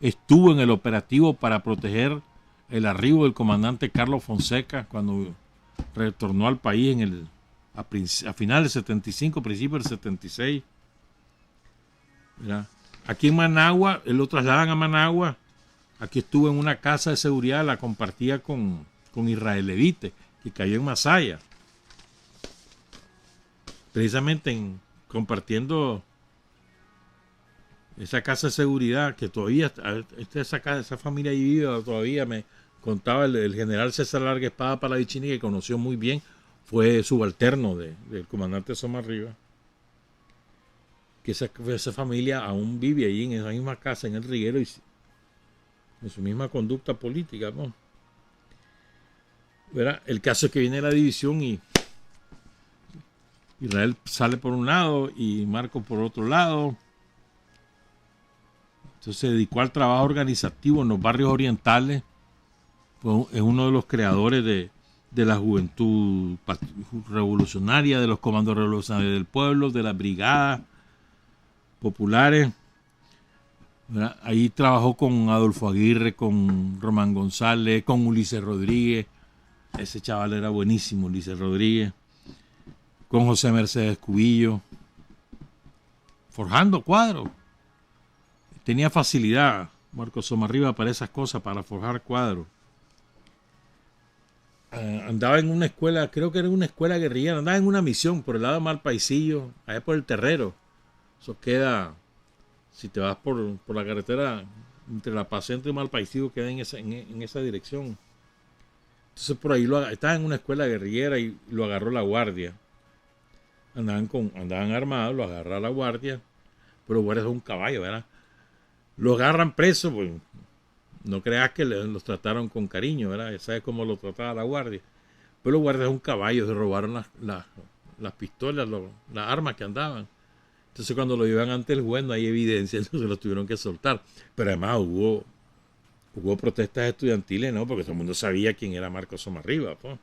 Speaker 1: estuvo en el operativo para proteger el arribo del comandante Carlos Fonseca cuando retornó al país a final del 75, principio del 76. ¿Verdad? Aquí en Managua, él lo trasladan a Managua. Aquí estuvo en una casa de seguridad, la compartía con Israel Levite, que cayó en Masaya. Precisamente compartiendo esa casa de seguridad que todavía, esa familia ahí vive todavía. Me contaba el general César Larga Espada Palavicini, que conoció muy bien, fue subalterno del comandante Somarriba, que esa familia aún vive ahí en esa misma casa, en el Riguero, y en su misma conducta política, ¿no? ¿Verdad? El caso es que viene la división y Israel sale por un lado y Marcos por otro lado. Entonces se dedicó al trabajo organizativo en los barrios orientales. Es uno de los creadores de la juventud revolucionaria, de los comandos revolucionarios del pueblo, de las brigadas populares. ¿Verdad? Ahí trabajó con Adolfo Aguirre, con Román González, con Ulises Rodríguez. Ese chaval era buenísimo, Ulises Rodríguez. Con José Mercedes Cubillo. Forjando cuadros. Tenía facilidad Marcos Somarriba para esas cosas, para forjar cuadros. Andaba en una escuela, creo que era una escuela guerrillera, andaba en una misión por el lado de Malpaisillo, allá por el Terrero. Eso queda, si te vas por la carretera entre La Pacenta y Malpaisillo, queda en esa dirección. Entonces por ahí estaba en una escuela guerrillera y lo agarró la guardia. Andaban armados, lo agarró la guardia, pero guardia es un caballo, ¿verdad? Lo agarran preso, pues no creas que los trataron con cariño, ¿verdad? Ya sabes cómo lo trataba la guardia. Pero los guardias es un caballo, se robaron las pistolas, las armas que andaban. Entonces cuando lo llevan ante el juez no hay evidencia, entonces los tuvieron que soltar. Pero además hubo protestas estudiantiles, ¿no? Porque todo el mundo sabía quién era Marcos Somarriba, pues.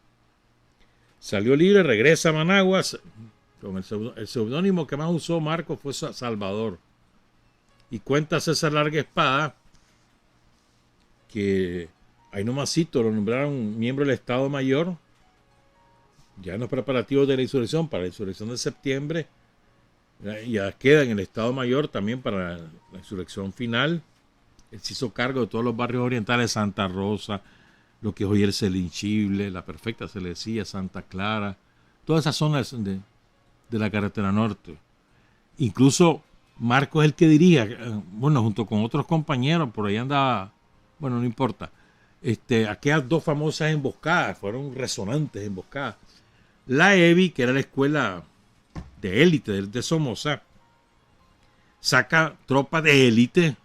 Speaker 1: Salió libre, regresa a Managua, con el seudónimo que más usó Marcos fue Salvador. Y cuenta César Larga Espada que ahí nomasito lo nombraron miembro del Estado Mayor, ya en los preparativos de la insurrección, para la insurrección de septiembre, ya queda en el Estado Mayor también para la insurrección final. Él se hizo cargo de todos los barrios orientales, Santa Rosa, lo que es hoy el Celinchible, La Perfecta se le decía, Santa Clara, todas esas zonas de la carretera norte. Incluso Marcos es el que diría, bueno, junto con otros compañeros, por ahí andaba, bueno, no importa, aquellas dos famosas emboscadas, fueron resonantes emboscadas. La EBI, que era la escuela de élite de Somoza, saca tropas de élite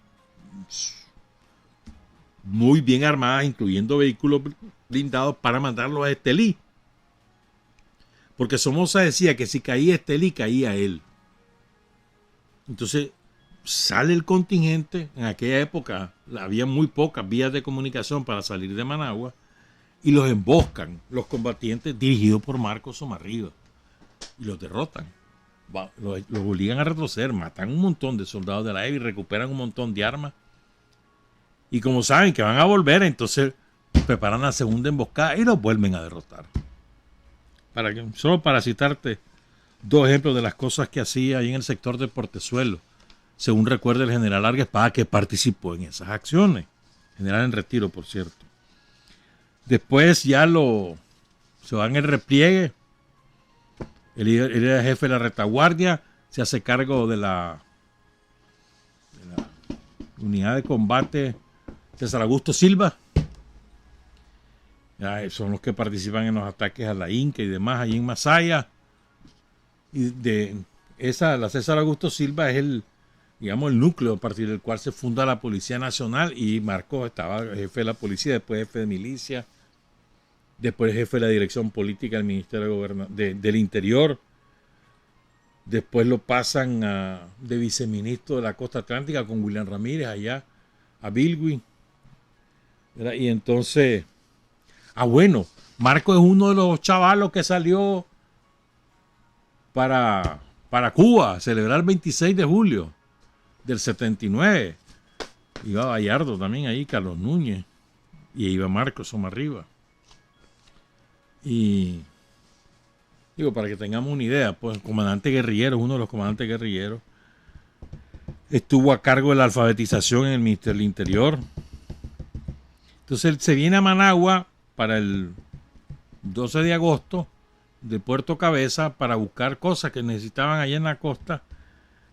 Speaker 1: muy bien armadas, incluyendo vehículos blindados, para mandarlos a Estelí. Porque Somoza decía que si caía Estelí, caía él. Entonces sale el contingente. En aquella época había muy pocas vías de comunicación para salir de Managua, y los emboscan los combatientes dirigidos por Marcos Somarriba y los derrotan. Los obligan a retroceder, matan un montón de soldados de la EBI, recuperan un montón de armas, y como saben que van a volver, entonces preparan la segunda emboscada y los vuelven a derrotar. Solo para citarte dos ejemplos de las cosas que hacía ahí en el sector de Portezuelo, según recuerda el general Larga Espada, que participó en esas acciones. General en retiro, por cierto. Después ya se va en el repliegue. Él era jefe de la retaguardia, se hace cargo de la unidad de combate César Augusto Silva. Ya, son los que participan en los ataques a la Inca y demás allí en Masaya. Y la César Augusto Silva es el núcleo a partir del cual se funda la Policía Nacional, y Marcos estaba jefe de la policía, después jefe de milicia, después jefe de la dirección política del Ministerio del Interior, después lo pasan de viceministro de la Costa Atlántica con William Ramírez allá a Bilwi. Y entonces, bueno, Marcos es uno de los chavalos que salió para Cuba a celebrar el 26 de julio del 79. Iba Bayardo también ahí, Carlos Núñez, y iba Marcos Somarriba. Y Digo, para que tengamos una idea, pues el comandante guerrillero, uno de los comandantes guerrilleros, estuvo a cargo de la alfabetización en el Ministerio del Interior. Entonces él se viene a Managua para el 12 de agosto de Puerto Cabeza para buscar cosas que necesitaban allá en la costa.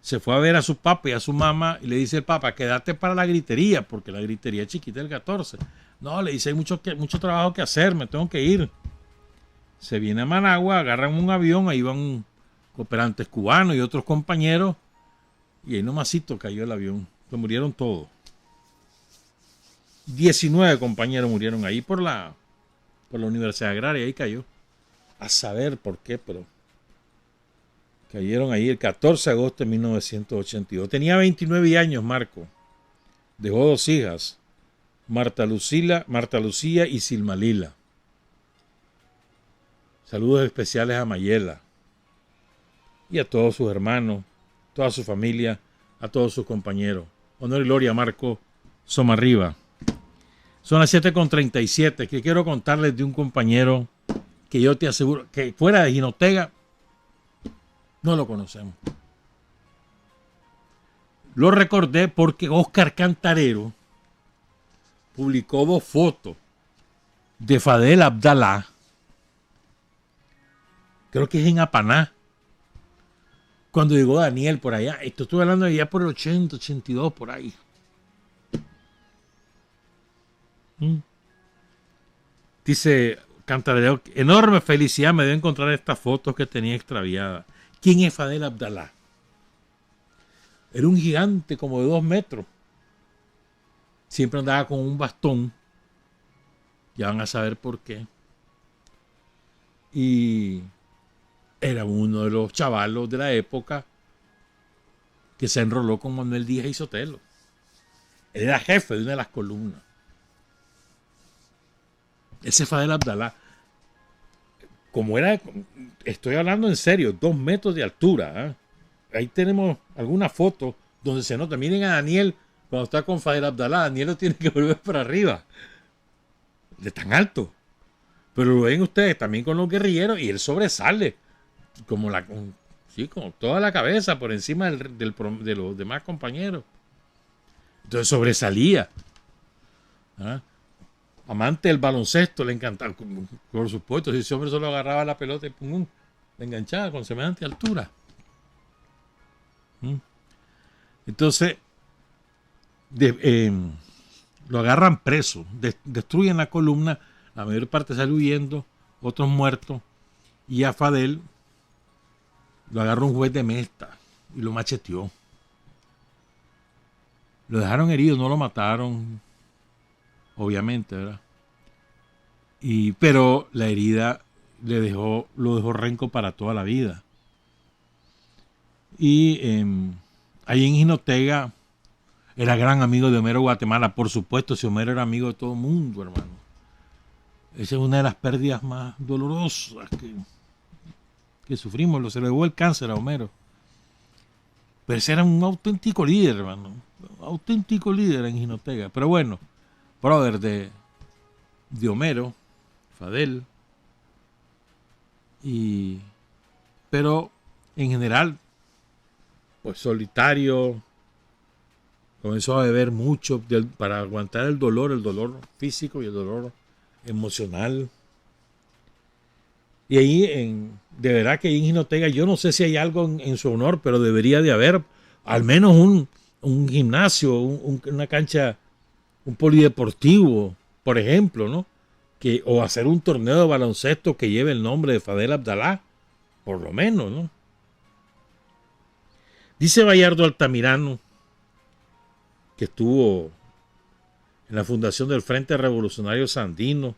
Speaker 1: Se fue a ver a su papá y a su mamá y le dice el papá, quédate para la gritería, porque la gritería es chiquita del 14. No, le dice, hay mucho trabajo que hacer, me tengo que ir. Se viene a Managua, agarran un avión, ahí van cooperantes cubanos y otros compañeros, y ahí nomasito cayó el avión. Se murieron todos. 19 compañeros murieron ahí por la Universidad Agraria, ahí cayó. A saber por qué, pero cayeron ahí el 14 de agosto de 1982. Tenía 29 años, Marco. Dejó 2 hijas, Marta Lucía y Silmalila. Saludos especiales a Mayela y a todos sus hermanos, toda su familia, a todos sus compañeros. Honor y gloria, Marco Somarriba. Son las 7:37, que quiero contarles de un compañero que yo te aseguro que fuera de Jinotega no lo conocemos. Lo recordé porque Oscar Cantarero publicó 2 fotos de Fadel Abdalá, creo que es en Apaná, cuando llegó Daniel por allá. Esto estuve hablando de allá por el 80, 82, por ahí. Dice Cantarero, enorme felicidad me dio encontrar estas fotos que tenía extraviadas. ¿Quién es Fadel Abdalá? Era un gigante como de 2 metros. Siempre andaba con un bastón. Ya van a saber por qué. Y era uno de los chavalos de la época que se enroló con Manuel Díaz y Sotelo. Él era jefe de una de las columnas. Ese Fadel Abdalá, como era, estoy hablando en serio, 2 metros de altura. ¿Eh? Ahí tenemos algunas fotos donde se nota. Miren a Daniel cuando está con Fadel Abdalá. Daniel lo tiene que volver para arriba. De tan alto. Pero lo ven ustedes también con los guerrilleros y él sobresale. Como toda la cabeza por encima de los demás compañeros. Entonces sobresalía. ¿Ah? Amante del baloncesto, le encantaba. Por supuesto, si ese hombre solo agarraba la pelota y pum, le enganchaba con semejante altura. Entonces, lo agarran preso, destruyen la columna, la mayor parte sale huyendo, otros muertos, y a Fadel lo agarró un juez de Mesta y lo macheteó. Lo dejaron herido, no lo mataron, obviamente, ¿verdad? Pero la herida lo dejó renco para toda la vida. Y ahí en Jinotega era gran amigo de Homero Guatemala. Por supuesto, si Homero era amigo de todo el mundo, hermano. Esa es una de las pérdidas más dolorosas que sufrimos. Se le llevó el cáncer a Homero. Pero ese era un auténtico líder, hermano. Auténtico líder en Jinotega. Pero bueno, brother de Homero, Fadel. Pero en general, pues solitario. Comenzó a beber mucho para aguantar el dolor físico y el dolor emocional. Y ahí, de verdad que ahí en Jinotega, yo no sé si hay algo en su honor, pero debería de haber al menos un gimnasio, una cancha, un polideportivo, por ejemplo, ¿no? O hacer un torneo de baloncesto que lleve el nombre de Fadel Abdalá, por lo menos, ¿no? Dice Bayardo Altamirano, que estuvo en la fundación del Frente Revolucionario Sandino.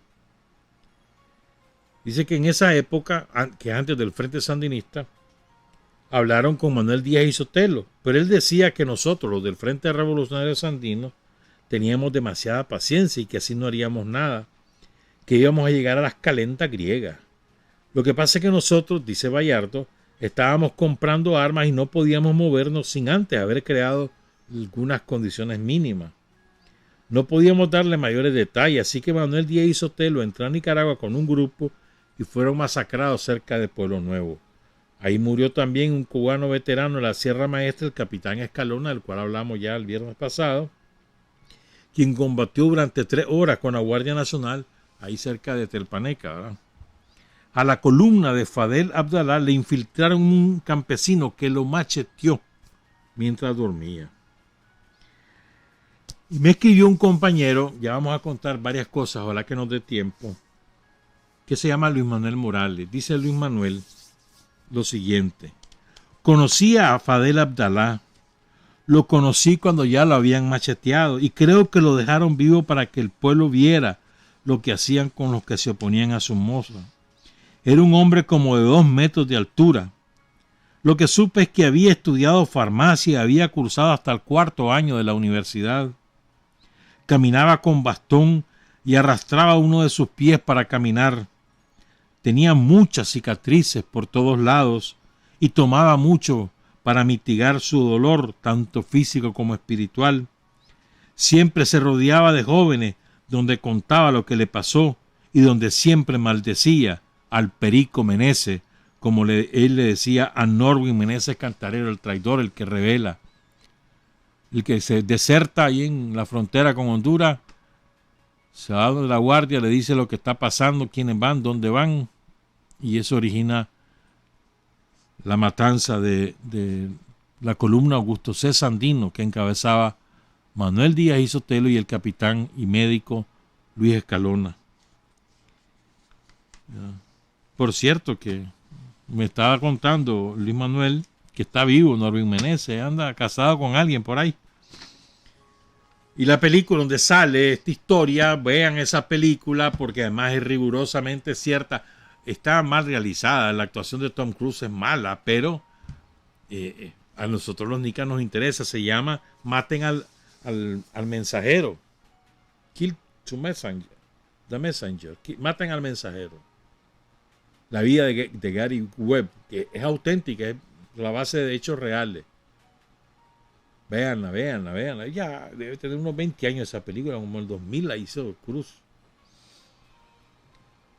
Speaker 1: Dice que en esa época, que antes del Frente Sandinista, hablaron con Manuel Díaz y Sotelo, pero él decía que nosotros, los del Frente Revolucionario Sandino, teníamos demasiada paciencia y que así no haríamos nada, que íbamos a llegar a las calentas griegas. Lo que pasa es que nosotros, dice Bayardo, estábamos comprando armas y no podíamos movernos sin antes haber creado algunas condiciones mínimas. No podíamos darle mayores detalles, así que Manuel Díaz y Sotelo entró a Nicaragua con un grupo y fueron masacrados cerca de Pueblo Nuevo. Ahí murió también un cubano veterano de la Sierra Maestra, el capitán Escalona, del cual hablamos ya el viernes pasado, quien combatió durante 3 horas con la Guardia Nacional ahí cerca de Telpaneca, ¿verdad? A la columna de Fadel Abdalá le infiltraron un campesino que lo macheteó mientras dormía. Y me escribió un compañero, ya vamos a contar varias cosas, ojalá que nos dé tiempo, que se llama Luis Manuel Morales. Dice Luis Manuel lo siguiente: conocí a Fadel Abdalá, lo conocí cuando ya lo habían macheteado y creo que lo dejaron vivo para que el pueblo viera lo que hacían con los que se oponían a Somoza. Era un hombre como de 2 metros de altura. Lo que supe es que había estudiado farmacia y había cursado hasta el 4º año de la universidad. Caminaba con bastón y arrastraba uno de sus pies para caminar. Tenía muchas cicatrices por todos lados y tomaba mucho para mitigar su dolor, tanto físico como espiritual. Siempre se rodeaba de jóvenes donde contaba lo que le pasó y donde siempre maldecía al Perico Meneses, como él le decía a Norwin Meneses Cantarero, el traidor, el que revela, el que se deserta ahí en la frontera con Honduras, se va de la guardia, le dice lo que está pasando, quiénes van, dónde van, y eso origina la matanza de la columna Augusto C. Sandino, que encabezaba Manuel Díaz y Sotelo y el capitán y médico Luis Escalona. Por cierto que me estaba contando Luis Manuel que está vivo Norwin Meneses, anda casado con alguien por ahí. Y la película donde sale esta historia, vean esa película porque además es rigurosamente cierta. Está mal realizada, la actuación de Tom Cruise es mala, pero a nosotros los nicas nos interesa. Se llama Maten al mensajero. Kill to messenger. The Messenger. Maten al mensajero. La vida de Gary Webb, que es auténtica, es la base de hechos reales. Véanla. Ya debe tener unos 20 años esa película, como el 2000 la hizo Cruz.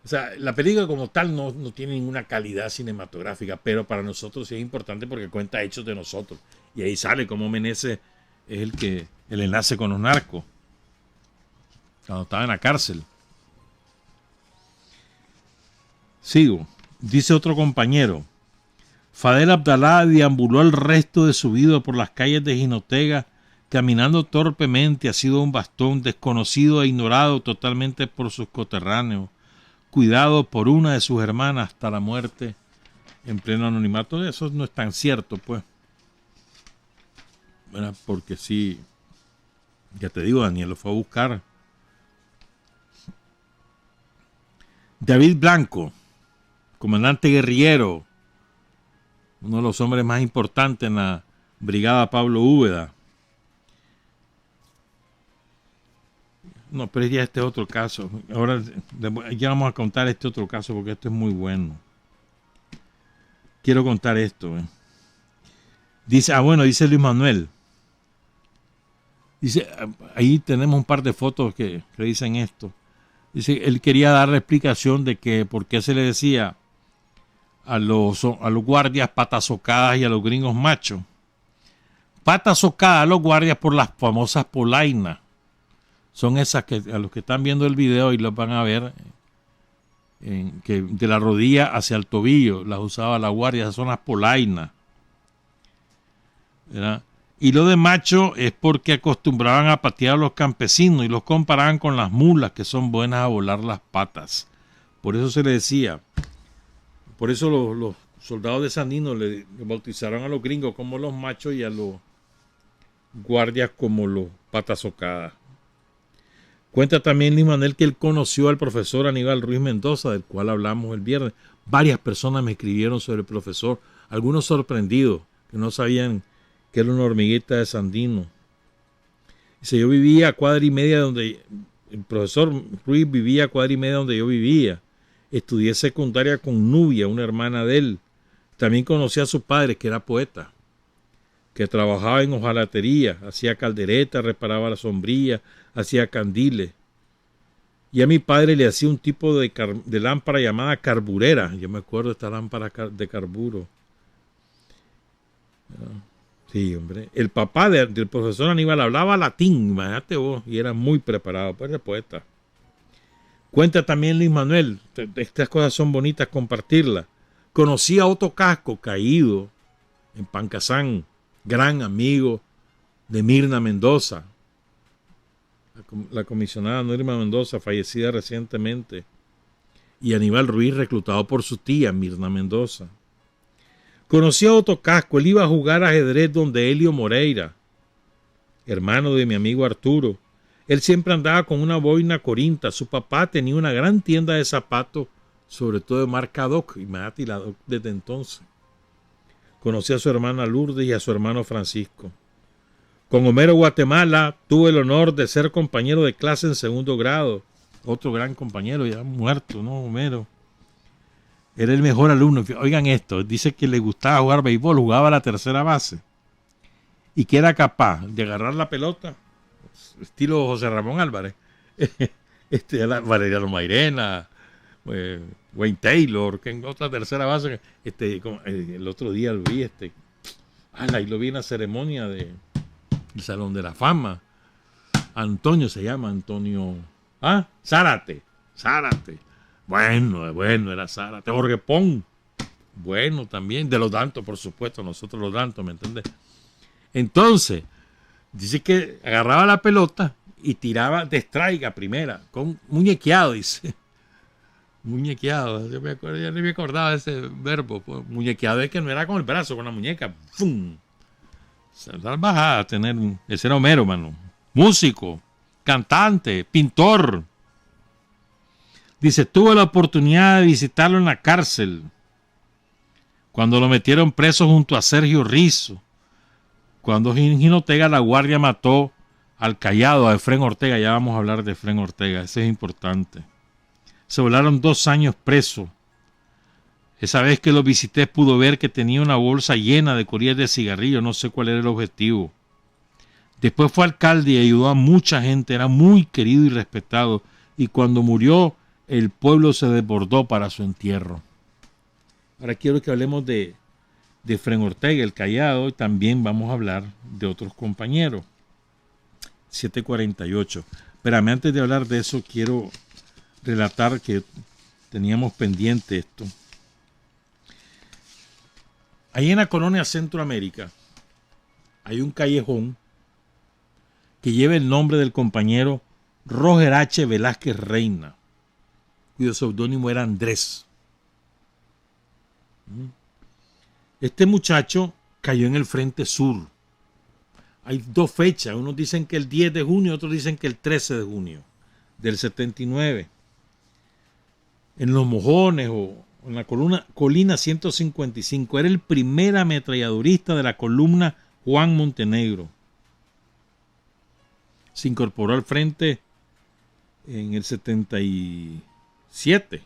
Speaker 1: O sea, la película como tal no tiene ninguna calidad cinematográfica, pero para nosotros sí es importante porque cuenta hechos de nosotros. Y ahí sale como Meneses es el enlace con los narcos, cuando estaba en la cárcel. Sigo. Dice otro compañero: Fadel Abdalá deambuló el resto de su vida por las calles de Jinotega, caminando torpemente, asido a un bastón, desconocido e ignorado totalmente por sus coterráneos, cuidado por una de sus hermanas hasta la muerte en pleno anonimato. Eso no es tan cierto, pues. Bueno, porque sí, ya te digo, Daniel lo fue a buscar. David Blanco, comandante guerrillero, uno de los hombres más importantes en la brigada Pablo Úbeda. No, pero ya este otro caso. Ahora ya vamos a contar este otro caso porque esto es muy bueno. Quiero contar esto. Dice Luis Manuel. Dice, ahí tenemos un par de fotos que dicen esto. Dice, él quería dar la explicación de que por qué se le decía a los guardias patas socadas y a los gringos machos. Patas socadas a los guardias por las famosas polainas. Son esas que a los que están viendo el video y los van a ver, que de la rodilla hacia el tobillo las usaba la guardia, esas son las polainas, ¿verdad? Y lo de macho es porque acostumbraban a patear a los campesinos y los comparaban con las mulas, que son buenas a volar las patas. Por eso se le decía, por eso los soldados de Sandino le bautizaron a los gringos como los machos y a los guardias como los patas socadas. Cuenta también Luis Manuel que él conoció al profesor Aníbal Ruiz Mendoza, del cual hablamos el viernes. Varias personas me escribieron sobre el profesor, algunos sorprendidos, que no sabían que era una hormiguita de Sandino. Dice, yo vivía a cuadra y media donde, el profesor Ruiz vivía a cuadra y media donde yo vivía. Estudié secundaria con Nubia, una hermana de él. También conocí a su padre, que era poeta, que trabajaba en hojalatería, hacía calderetas, reparaba la sombrilla, hacía candiles. Y a mi padre le hacía un tipo de lámpara llamada carburera. Yo me acuerdo de esta lámpara de carburo. Sí, hombre. El papá del profesor Aníbal hablaba latín, imagínate vos, y era muy preparado, pues era poeta. Cuenta también Luis Manuel, estas cosas son bonitas compartirlas. Conocí a Otto Casco, caído en Pancasán, gran amigo de Mirna Mendoza, la comisionada Norma Mendoza, fallecida recientemente, y Aníbal Ruiz, reclutado por su tía Mirna Mendoza. Conocí a Otto Casco, él iba a jugar ajedrez donde Helio Moreira, hermano de mi amigo Arturo. Él siempre andaba con una boina corinta. Su papá tenía una gran tienda de zapatos, sobre todo de marca Doc, imagínate la Doc desde entonces. Conocí a su hermana Lourdes y a su hermano Francisco. Con Homero Guatemala tuve el honor de ser compañero de clase en segundo grado. Otro gran compañero, ya muerto, ¿no? Homero. Era el mejor alumno. Oigan esto, dice que le gustaba jugar béisbol, jugaba a la tercera base. Y que era capaz de agarrar la pelota, estilo José Ramón Álvarez, Valeriano Mairena, Wayne Taylor, que en otra tercera base, el otro día lo vi, ahí lo vi en la ceremonia del Salón de la Fama. Antonio se llama, Antonio, Zárate. Bueno, era Zárate. Jorge Pon, bueno también, de los Dantos, por supuesto, nosotros los Dantos, ¿me entiendes? Entonces, dice que agarraba la pelota y tiraba de strike a primera, con muñequeado, dice. Muñequeado, yo ni me acordaba de ese verbo. Muñequeado es que no era con el brazo, con la muñeca. ¡Fum! Bajada, ese era Homero, mano. Músico, cantante, pintor. Dice, tuve la oportunidad de visitarlo en la cárcel, cuando lo metieron preso junto a Sergio Rizzo. Cuando Gino Ortega La Guardia mató al Callado, a Efrén Ortega, ya vamos a hablar de Efrén Ortega, ese es importante. Se volaron 2 años preso. Esa vez que lo visité pudo ver que tenía una bolsa llena de colillas de cigarrillo, no sé cuál era el objetivo. Después fue alcalde y ayudó a mucha gente, era muy querido y respetado, y cuando murió el pueblo se desbordó para su entierro. Ahora quiero que hablemos de Efrén Ortega, el Callado, y también vamos a hablar de otros compañeros. 7:48. Pero antes de hablar de eso, quiero relatar que teníamos pendiente esto. Ahí en la colonia Centroamérica hay un callejón que lleva el nombre del compañero Roger H. Velázquez Reina, cuyo seudónimo era Andrés. Este muchacho cayó en el Frente Sur. Hay 2 fechas, unos dicen que el 10 de junio, otros dicen que el 13 de junio del 79. En Los Mojones o en la colina 155. Era el primer ametralladorista de la columna Juan Montenegro. Se incorporó al frente en el 77.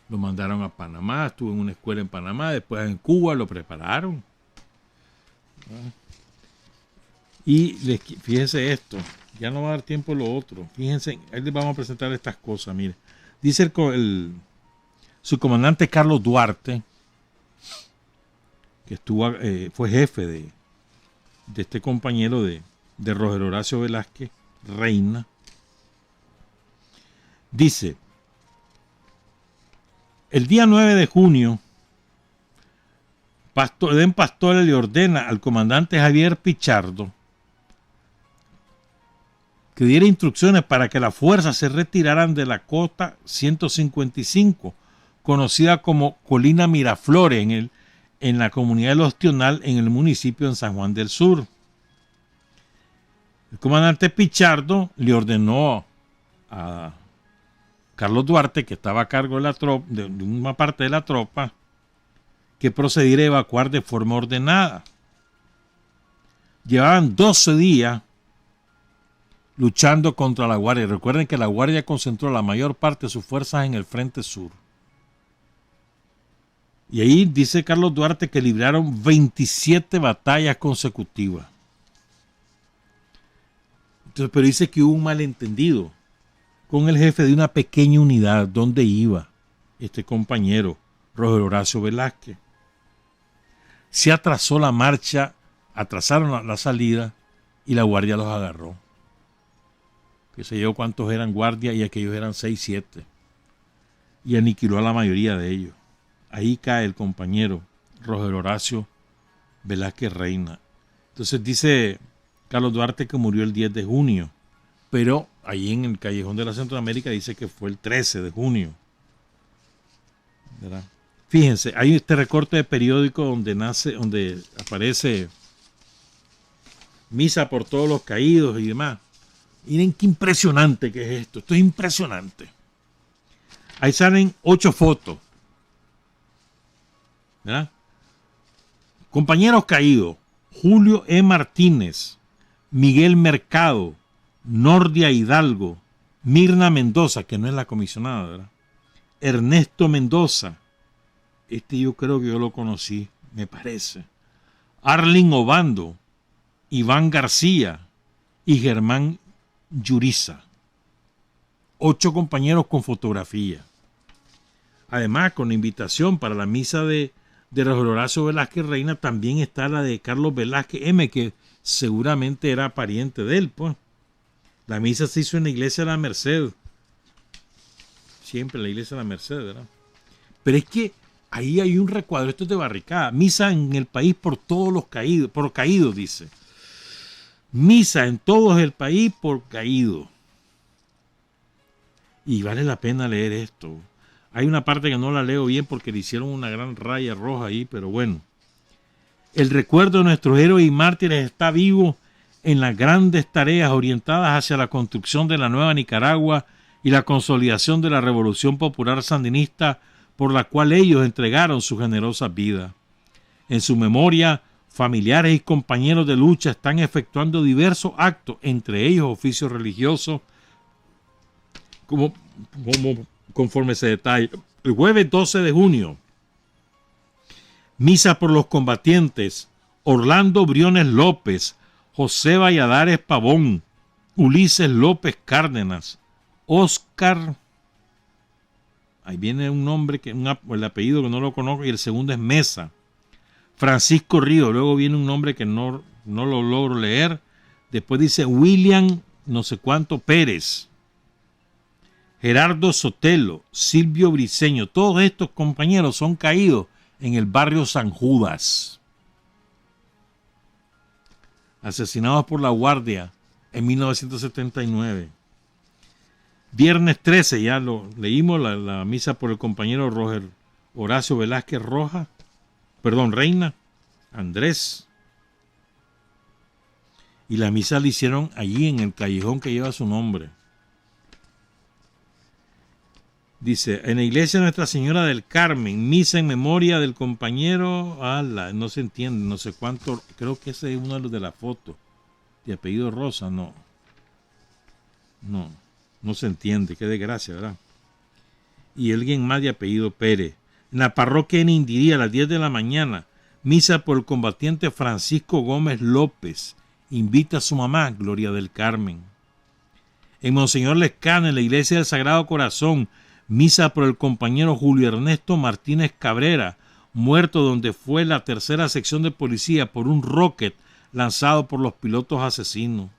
Speaker 1: Lo mandaron a Panamá, estuvo en una escuela en Panamá, después en Cuba lo prepararon. Y fíjense esto, ya no va a dar tiempo lo otro. Fíjense, ahí les vamos a presentar estas cosas. Mire, dice su comandante Carlos Duarte, que fue jefe de este compañero de Roger Horacio Velázquez Reina. Dice, el día 9 de junio, Edén Pastore le ordena al comandante Javier Pichardo que diera instrucciones para que las fuerzas se retiraran de la costa 155, conocida como Colina Miraflores, en la comunidad de Los Tional, en el municipio de San Juan del Sur. El comandante Pichardo le ordenó a Carlos Duarte, que estaba a cargo de una parte de la tropa, que procediera a evacuar de forma ordenada. Llevaban 12 días luchando contra la Guardia. Recuerden que la Guardia concentró la mayor parte de sus fuerzas en el Frente Sur. Y ahí dice Carlos Duarte que libraron 27 batallas consecutivas. Entonces, pero dice que hubo un malentendido. con el jefe de una pequeña unidad donde iba este compañero, Roger Horacio Velázquez. Se atrasó la marcha, atrasaron la salida y la guardia los agarró. Que sé yo cuántos eran guardias y aquellos eran 6, 7. Y aniquiló a la mayoría de ellos. Ahí cae el compañero Roger Horacio Velázquez Reina. Entonces dice Carlos Duarte que murió el 10 de junio, pero ahí en el Callejón de la Centroamérica dice que fue el 13 de junio. ¿Verdad? Fíjense, hay este recorte de periódico donde aparece misa por todos los caídos y demás. Miren qué impresionante que es esto. Esto es impresionante. Ahí salen 8 fotos. ¿Verdad? Compañeros caídos: Julio E. Martínez, Miguel Mercado, Nordia Hidalgo, Mirna Mendoza, que no es la comisionada, ¿verdad? Ernesto Mendoza, este yo creo que yo lo conocí, me parece. Arlin Obando, Iván García y Germán Yuriza. 8 compañeros con fotografía. Además, con la invitación para la misa de Roger Horacio Velázquez Reina, también está la de Carlos Velázquez M, que seguramente era pariente de él, pues. La misa se hizo en la iglesia de la Merced. Siempre en la iglesia de la Merced, ¿verdad? Pero es que ahí hay un recuadro, esto es de barricada. Misa en el país por todos los caídos, por caídos, dice. Misa en todo el país por caído. Y vale la pena leer esto. Hay una parte que no la leo bien porque le hicieron una gran raya roja ahí, pero bueno. El recuerdo de nuestros héroes y mártires está vivo en las grandes tareas orientadas hacia la construcción de la nueva Nicaragua y la consolidación de la Revolución Popular Sandinista, por la cual ellos entregaron su generosa vida. En su memoria, familiares y compañeros de lucha están efectuando diversos actos, entre ellos oficios religiosos, conforme se detalla. El jueves 12 de junio, misa por los combatientes: Orlando Briones López, José Valladares Pavón, Ulises López Cárdenas, Oscar, ahí viene un nombre, el apellido que no lo conozco, y el segundo es Mesa, Francisco Río, luego viene un nombre que no lo logro leer, después dice William no sé cuánto Pérez, Gerardo Sotelo, Silvio Briceño. Todos estos compañeros son caídos en el barrio San Judas, asesinados por la Guardia en 1979. Viernes 13, ya lo leímos, la misa por el compañero Roger Horacio Velázquez Reina, Andrés. Y la misa la hicieron allí en el callejón que lleva su nombre. Dice, en la iglesia de Nuestra Señora del Carmen, misa en memoria del compañero, no se entiende, no sé cuánto, creo que ese es uno de los de la foto, de apellido Rosa, no se entiende, qué desgracia, ¿verdad? Y alguien más de apellido Pérez. En la parroquia en Indirí, a las 10 de la mañana, misa por el combatiente Francisco Gómez López, invita a su mamá, Gloria del Carmen. En Monseñor Lescano, en la iglesia del Sagrado Corazón, misa por el compañero Julio Ernesto Martínez Cabrera, muerto donde fue la tercera sección de policía por un rocket lanzado por los pilotos asesinos.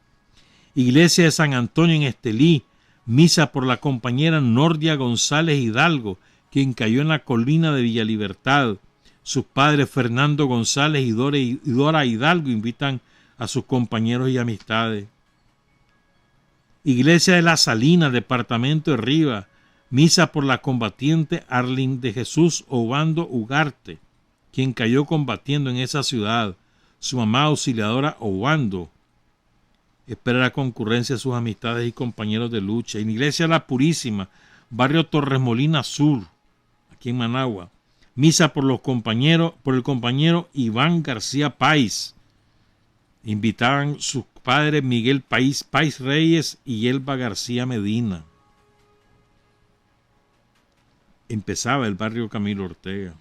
Speaker 1: Iglesia de San Antonio en Estelí, misa por la compañera Nordia González Hidalgo, quien cayó en la colina de Villa Libertad. Sus padres Fernando González y Dora Hidalgo invitan a sus compañeros y amistades. Iglesia de La Salina, departamento de Rivas, misa por la combatiente Arlín de Jesús Obando Ugarte, quien cayó combatiendo en esa ciudad. Su mamá auxiliadora Obando espera la concurrencia de sus amistades y compañeros de lucha. En la iglesia La Purísima, barrio Torres Molina Sur, aquí en Managua, misa por el compañero Iván García Páez. Invitaban sus padres Miguel Páez Reyes y Elba García Medina. Empezaba el barrio Camilo Ortega.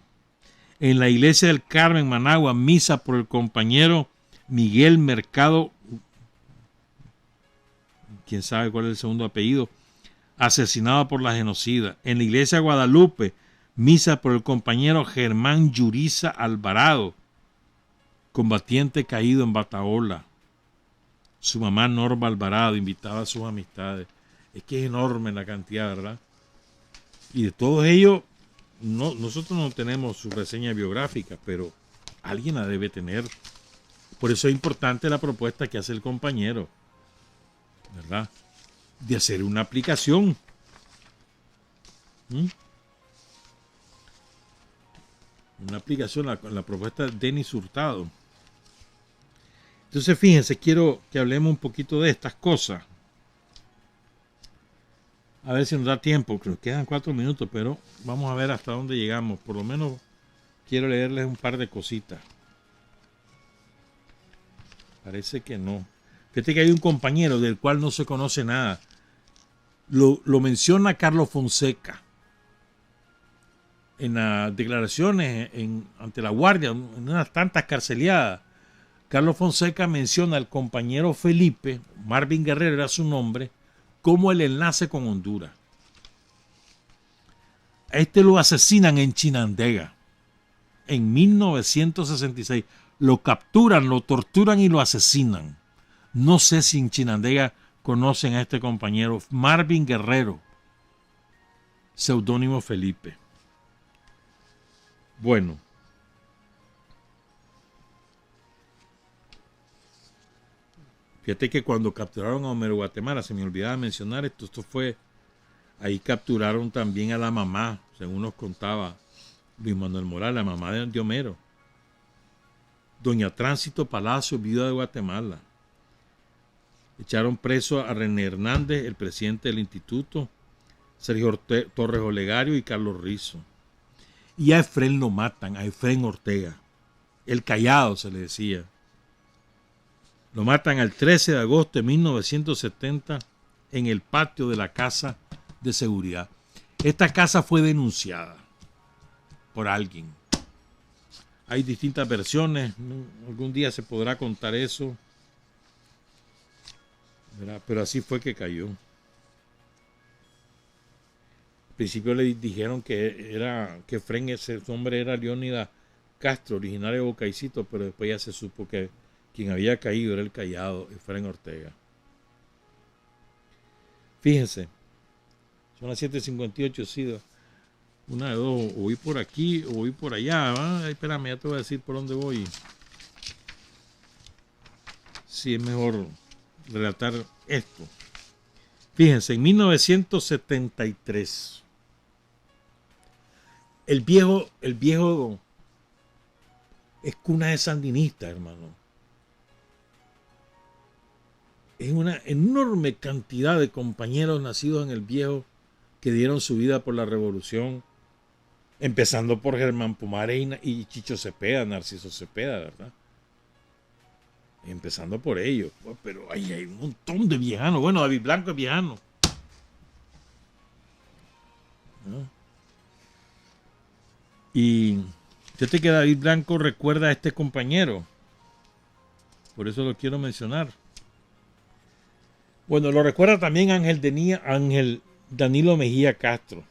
Speaker 1: En la iglesia del Carmen, Managua, misa por el compañero Miguel Mercado, quién sabe cuál es el segundo apellido, asesinado por la genocida. En la iglesia de Guadalupe, misa por el compañero Germán Yuriza Alvarado, combatiente caído en Bataola. Su mamá Norma Alvarado invitaba a sus amistades. Es que es enorme la cantidad, ¿verdad? Y de todos ellos, nosotros no tenemos su reseña biográfica, pero alguien la debe tener. Por eso es importante la propuesta que hace el compañero, ¿verdad? De hacer una aplicación. Una aplicación, la propuesta de Denis Hurtado. Entonces, fíjense, quiero que hablemos un poquito de estas cosas. A ver si nos da tiempo. Creo que quedan 4 minutos, pero vamos a ver hasta dónde llegamos. Por lo menos quiero leerles un par de cositas. Parece que no. Fíjate que hay un compañero del cual no se conoce nada. Lo menciona Carlos Fonseca. En las declaraciones ante la Guardia, en unas tantas carceleadas, Carlos Fonseca menciona al compañero Felipe, Marvin Guerrero era su nombre, como el enlace con Honduras. A este lo asesinan en Chinandega en 1966. Lo capturan, lo torturan y lo asesinan. No sé si en Chinandega conocen a este compañero, Marvin Guerrero, seudónimo Felipe. Bueno. Fíjate que cuando capturaron a Homero Guatemala, se me olvidaba mencionar esto fue, ahí capturaron también a la mamá, según nos contaba Luis Manuel Morales, la mamá de Homero. Doña Tránsito Palacio, viuda de Guatemala. Echaron preso a René Hernández, el presidente del instituto, Sergio Torres Olegario y Carlos Rizo. Y a Efrén lo matan, a Efrén Ortega. El Callado se le decía. Lo matan el 13 de agosto de 1970 en el patio de la Casa de Seguridad. Esta casa fue denunciada por alguien. Hay distintas versiones. Algún día se podrá contar eso. ¿Verdad? Pero así fue que cayó. Al principio le dijeron que Efrén, ese hombre era Leónidas Castro, originario de Bocaicito, pero después ya se supo que quien había caído era el Callado, Efrén Ortega. Fíjense, son las 7:58, sí, una de dos, o voy por aquí o voy por allá. Ay, espérame, ya te voy a decir por dónde voy. Sí, es mejor relatar esto. Fíjense, en 1973, el viejo es cuna de sandinistas, hermano. Es una enorme cantidad de compañeros nacidos en el viejo que dieron su vida por la revolución, empezando por Germán Pomares y Chicho Cepeda, Narciso Cepeda, ¿verdad? Empezando por ellos. Pero hay un montón de viejanos. Bueno, David Blanco es viejano, ¿no? Y fíjate que David Blanco recuerda a este compañero. Por eso lo quiero mencionar. Bueno, lo recuerda también Ángel Danilo Mejía Castro.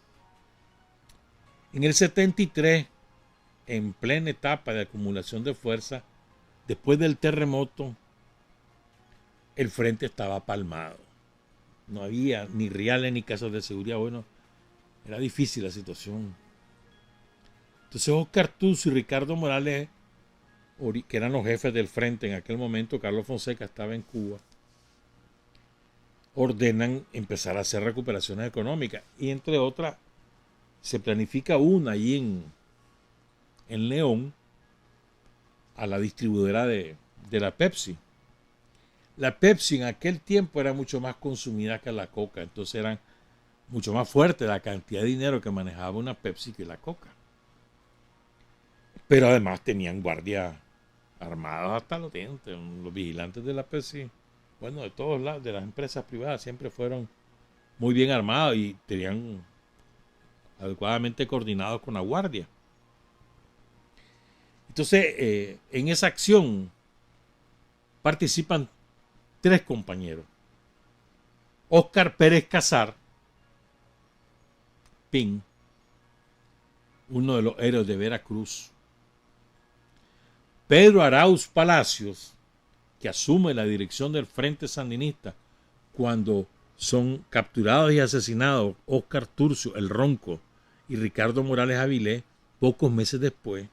Speaker 1: En el 73, en plena etapa de acumulación de fuerza, después del terremoto, el frente estaba palmado. No había ni reales ni casas de seguridad. Bueno, era difícil la situación. Entonces Oscar Tuzo y Ricardo Morales, que eran los jefes del frente en aquel momento, Carlos Fonseca estaba en Cuba, ordenan empezar a hacer recuperaciones económicas. Y entre otras, se planifica una ahí en León, a la distribuidora de la Pepsi. La Pepsi en aquel tiempo era mucho más consumida que la Coca, entonces eran mucho más fuerte la cantidad de dinero que manejaba una Pepsi que la Coca. Pero además tenían guardias armadas hasta los dientes. Los vigilantes de la Pepsi, bueno, de todos lados, de las empresas privadas, siempre fueron muy bien armados y tenían adecuadamente coordinados con la guardia. Entonces, en esa acción participan 3 compañeros. Óscar Pérez Casar, Ping, uno de los héroes de Veracruz. Pedro Arauz Palacios, que asume la dirección del Frente Sandinista cuando son capturados y asesinados Óscar Turcio, el Ronco, y Ricardo Morales Avilés, pocos meses después.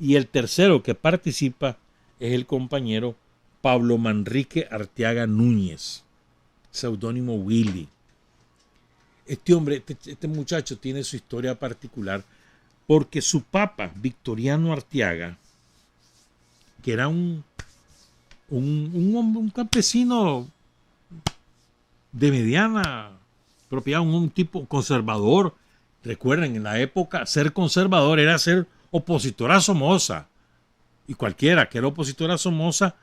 Speaker 1: Y el tercero que participa es el compañero Pablo Manrique Arteaga Núñez, seudónimo Willy. Este hombre, este muchacho tiene su historia particular porque su papá, Victoriano Arteaga, que era un campesino de mediana propiedad, un tipo conservador. Recuerden, en la época ser conservador era ser opositor a Somoza. Y cualquiera que era opositor a Somoza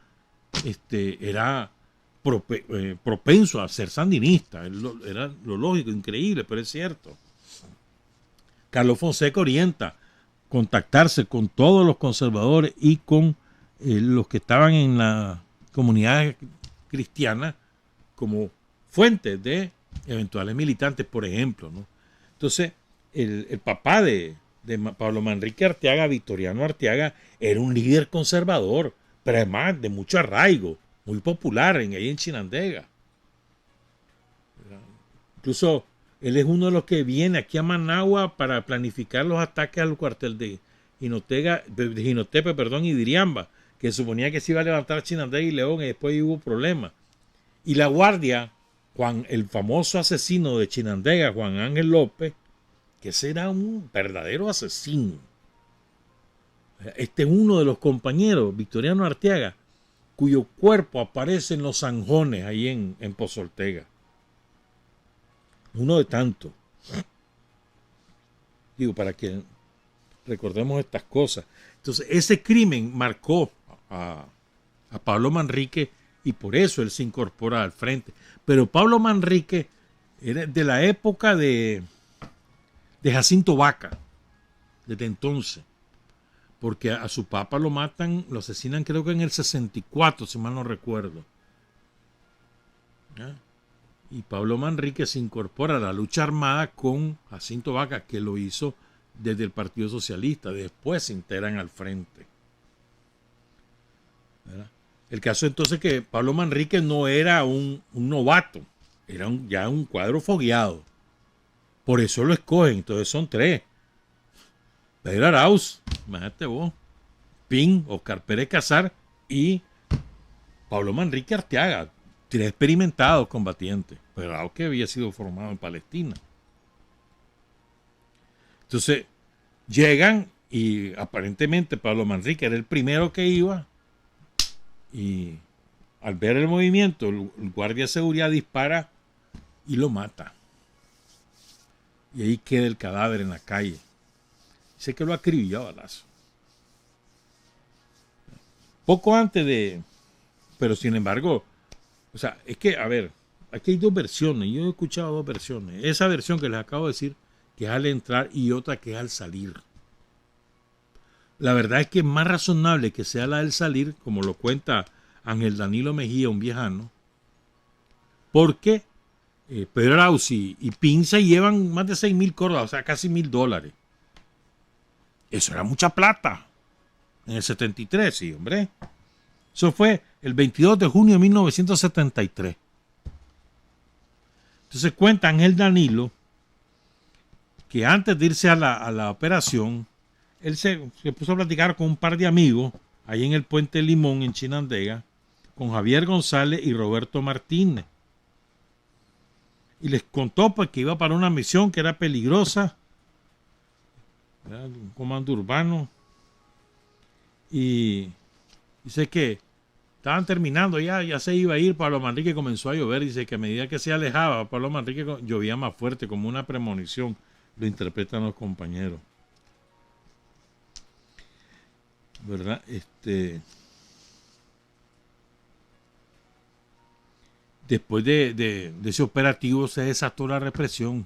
Speaker 1: era propenso a ser sandinista. Era lo lógico, increíble, pero es cierto. Carlos Fonseca orienta contactarse con todos los conservadores y con los que estaban en la comunidad cristiana como fuentes de eventuales militantes, por ejemplo, ¿no? Entonces, el papá de Pablo Manrique Arteaga, Victoriano Arteaga, era un líder conservador, pero además de mucho arraigo, muy popular ahí en Chinandega. Incluso él es uno de los que viene aquí a Managua para planificar los ataques al cuartel de Jinotepe y Diriamba, que suponía que se iba a levantar Chinandega y León, y después hubo problemas. Y la guardia, el famoso asesino de Chinandega, Juan Ángel López, que ese era un verdadero asesino. Este es uno de los compañeros, Victoriano Arteaga, cuyo cuerpo aparece en los zanjones ahí en Pozo Ortega. Uno de tantos. Digo, para que recordemos estas cosas. Entonces, ese crimen marcó a Pablo Manrique y por eso él se incorpora al frente. Pero Pablo Manrique era de la época de Jacinto Vaca, desde entonces. Porque a su papá lo asesinan creo que en el 64, si mal no recuerdo. ¿Ya? Y Pablo Manrique se incorpora a la lucha armada con Jacinto Vaca, que lo hizo desde el Partido Socialista. Después se integran al frente. ¿Verdad? El caso entonces que Pablo Manrique no era un novato, era ya un cuadro fogueado. Por eso lo escogen, entonces son tres. Pedro Arauz, imagínate vos, Ping, Oscar Pérez Casar y Pablo Manrique Arteaga, tres experimentados combatientes. Pedro Arauz que había sido formado en Palestina. Entonces llegan y aparentemente Pablo Manrique era el primero que iba y al ver el movimiento el guardia de seguridad dispara y lo mata. Y ahí queda el cadáver en la calle. Dice que lo acribilló a balazo. Poco antes pero sin embargo, o sea, es que, a ver, aquí hay dos versiones. Yo he escuchado dos versiones. Esa versión que les acabo de decir, que es al entrar, y otra que es al salir. La verdad es que es más razonable que sea la del salir, como lo cuenta Ángel Danilo Mejía, un viejano, porque Pedro Arauz y Pin se llevan más de 6,000 córdobas, o sea, casi $1,000. Eso era mucha plata. En el 73, sí, hombre. Eso fue el 22 de junio de 1973. Entonces cuenta Ángel Danilo que antes de irse a la operación, él se puso a platicar con un par de amigos ahí en el Puente Limón, en Chinandega, con Javier González y Roberto Martínez. Y les contó pues, que iba para una misión que era peligrosa, era un comando urbano, y dice que estaban terminando, ya se iba a ir. Pablo Manrique comenzó a llover. Dice que a medida que se alejaba, Pablo Manrique llovía más fuerte, como una premonición. Lo interpretan los compañeros. ¿Verdad? Después de ese operativo se desató la represión.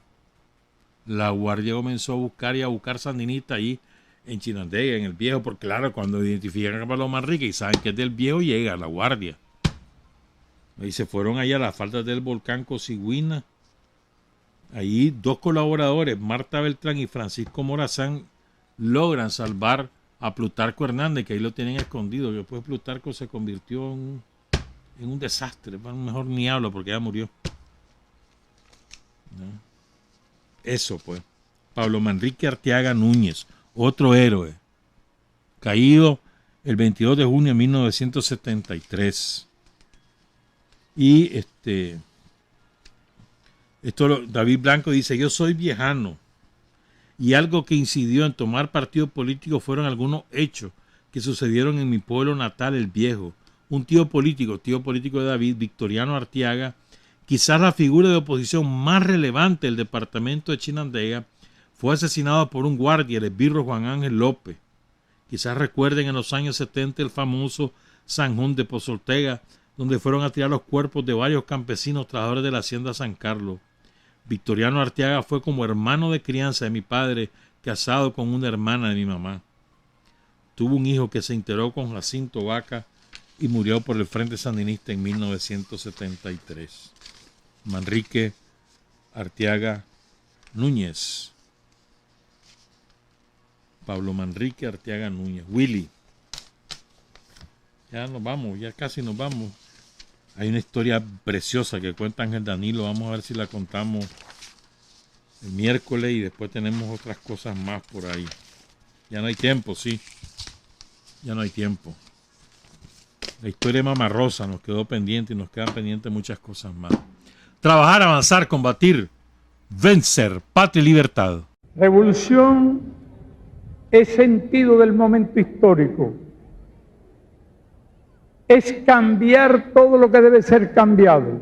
Speaker 1: La guardia comenzó a buscar sandinistas ahí en Chinandega, en el Viejo, porque claro, cuando identifican a Pablo Manrique y saben que es del Viejo, llega la guardia. Y se fueron allá a las faldas del volcán Cosiguina, Ahí 2 colaboradores, Marta Beltrán y Francisco Morazán, logran salvar a Plutarco Hernández, que ahí lo tienen escondido. Después Plutarco se convirtió en un desastre. Mejor ni hablo porque ya murió. ¿No? Eso pues. Pablo Manrique Arteaga Núñez, otro héroe, caído el 22 de junio de 1973. Y David Blanco dice: yo soy viejano, y algo que incidió en tomar partido político fueron algunos hechos que sucedieron en mi pueblo natal, El Viejo. Un tío político de David, Victoriano Arteaga, quizás la figura de oposición más relevante del departamento de Chinandega, fue asesinado por un guardia, el esbirro Juan Ángel López. Quizás recuerden en los años 70 el famoso Zanjón de Pozoltega, donde fueron a tirar los cuerpos de varios campesinos trabajadores de la hacienda San Carlos. Victoriano Arteaga fue como hermano de crianza de mi padre, casado con una hermana de mi mamá. Tuvo un hijo que se integró con Jacinto Vaca y murió por el Frente Sandinista en 1973. Manrique Arteaga Núñez. Pablo Manrique Arteaga Núñez. Willy. Ya nos vamos, ya casi nos vamos. Hay una historia preciosa que cuenta Ángel Danilo. Vamos a ver si la contamos el miércoles y después tenemos otras cosas más por ahí. Ya no hay tiempo, sí. Ya no hay tiempo. La historia de Mama Rosa nos quedó pendiente y nos quedan pendientes muchas cosas más. Trabajar, avanzar, combatir, vencer, patria y libertad.
Speaker 5: Revolución es sentido del momento histórico. Es cambiar todo lo que debe ser cambiado.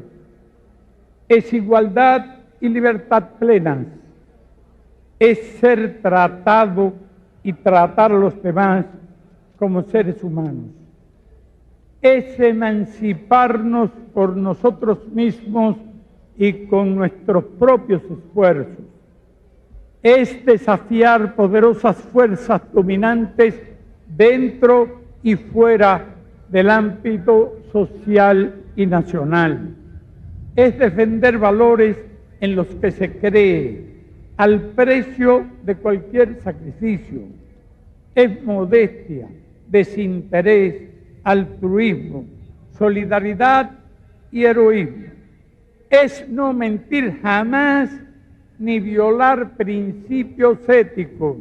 Speaker 5: Es igualdad y libertad plenas. Es ser tratado y tratar a los demás como seres humanos. Es emanciparnos por nosotros mismos y con nuestros propios esfuerzos. Es desafiar poderosas fuerzas dominantes dentro y fuera del ámbito social y nacional. Es defender valores en los que se cree, al precio de cualquier sacrificio. Es modestia, desinterés, altruismo, solidaridad y heroísmo. Es no mentir jamás ni violar principios éticos.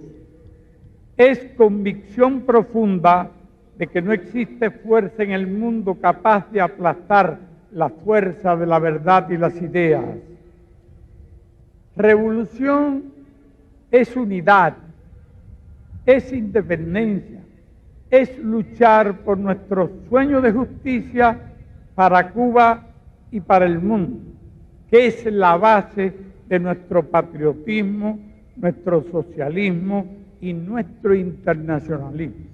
Speaker 5: Es convicción profunda de que no existe fuerza en el mundo capaz de aplastar la fuerza de la verdad y las ideas. Revolución es unidad, es independencia, es luchar por nuestro sueño de justicia para Cuba y para el mundo, que es la base de nuestro patriotismo, nuestro socialismo y nuestro internacionalismo.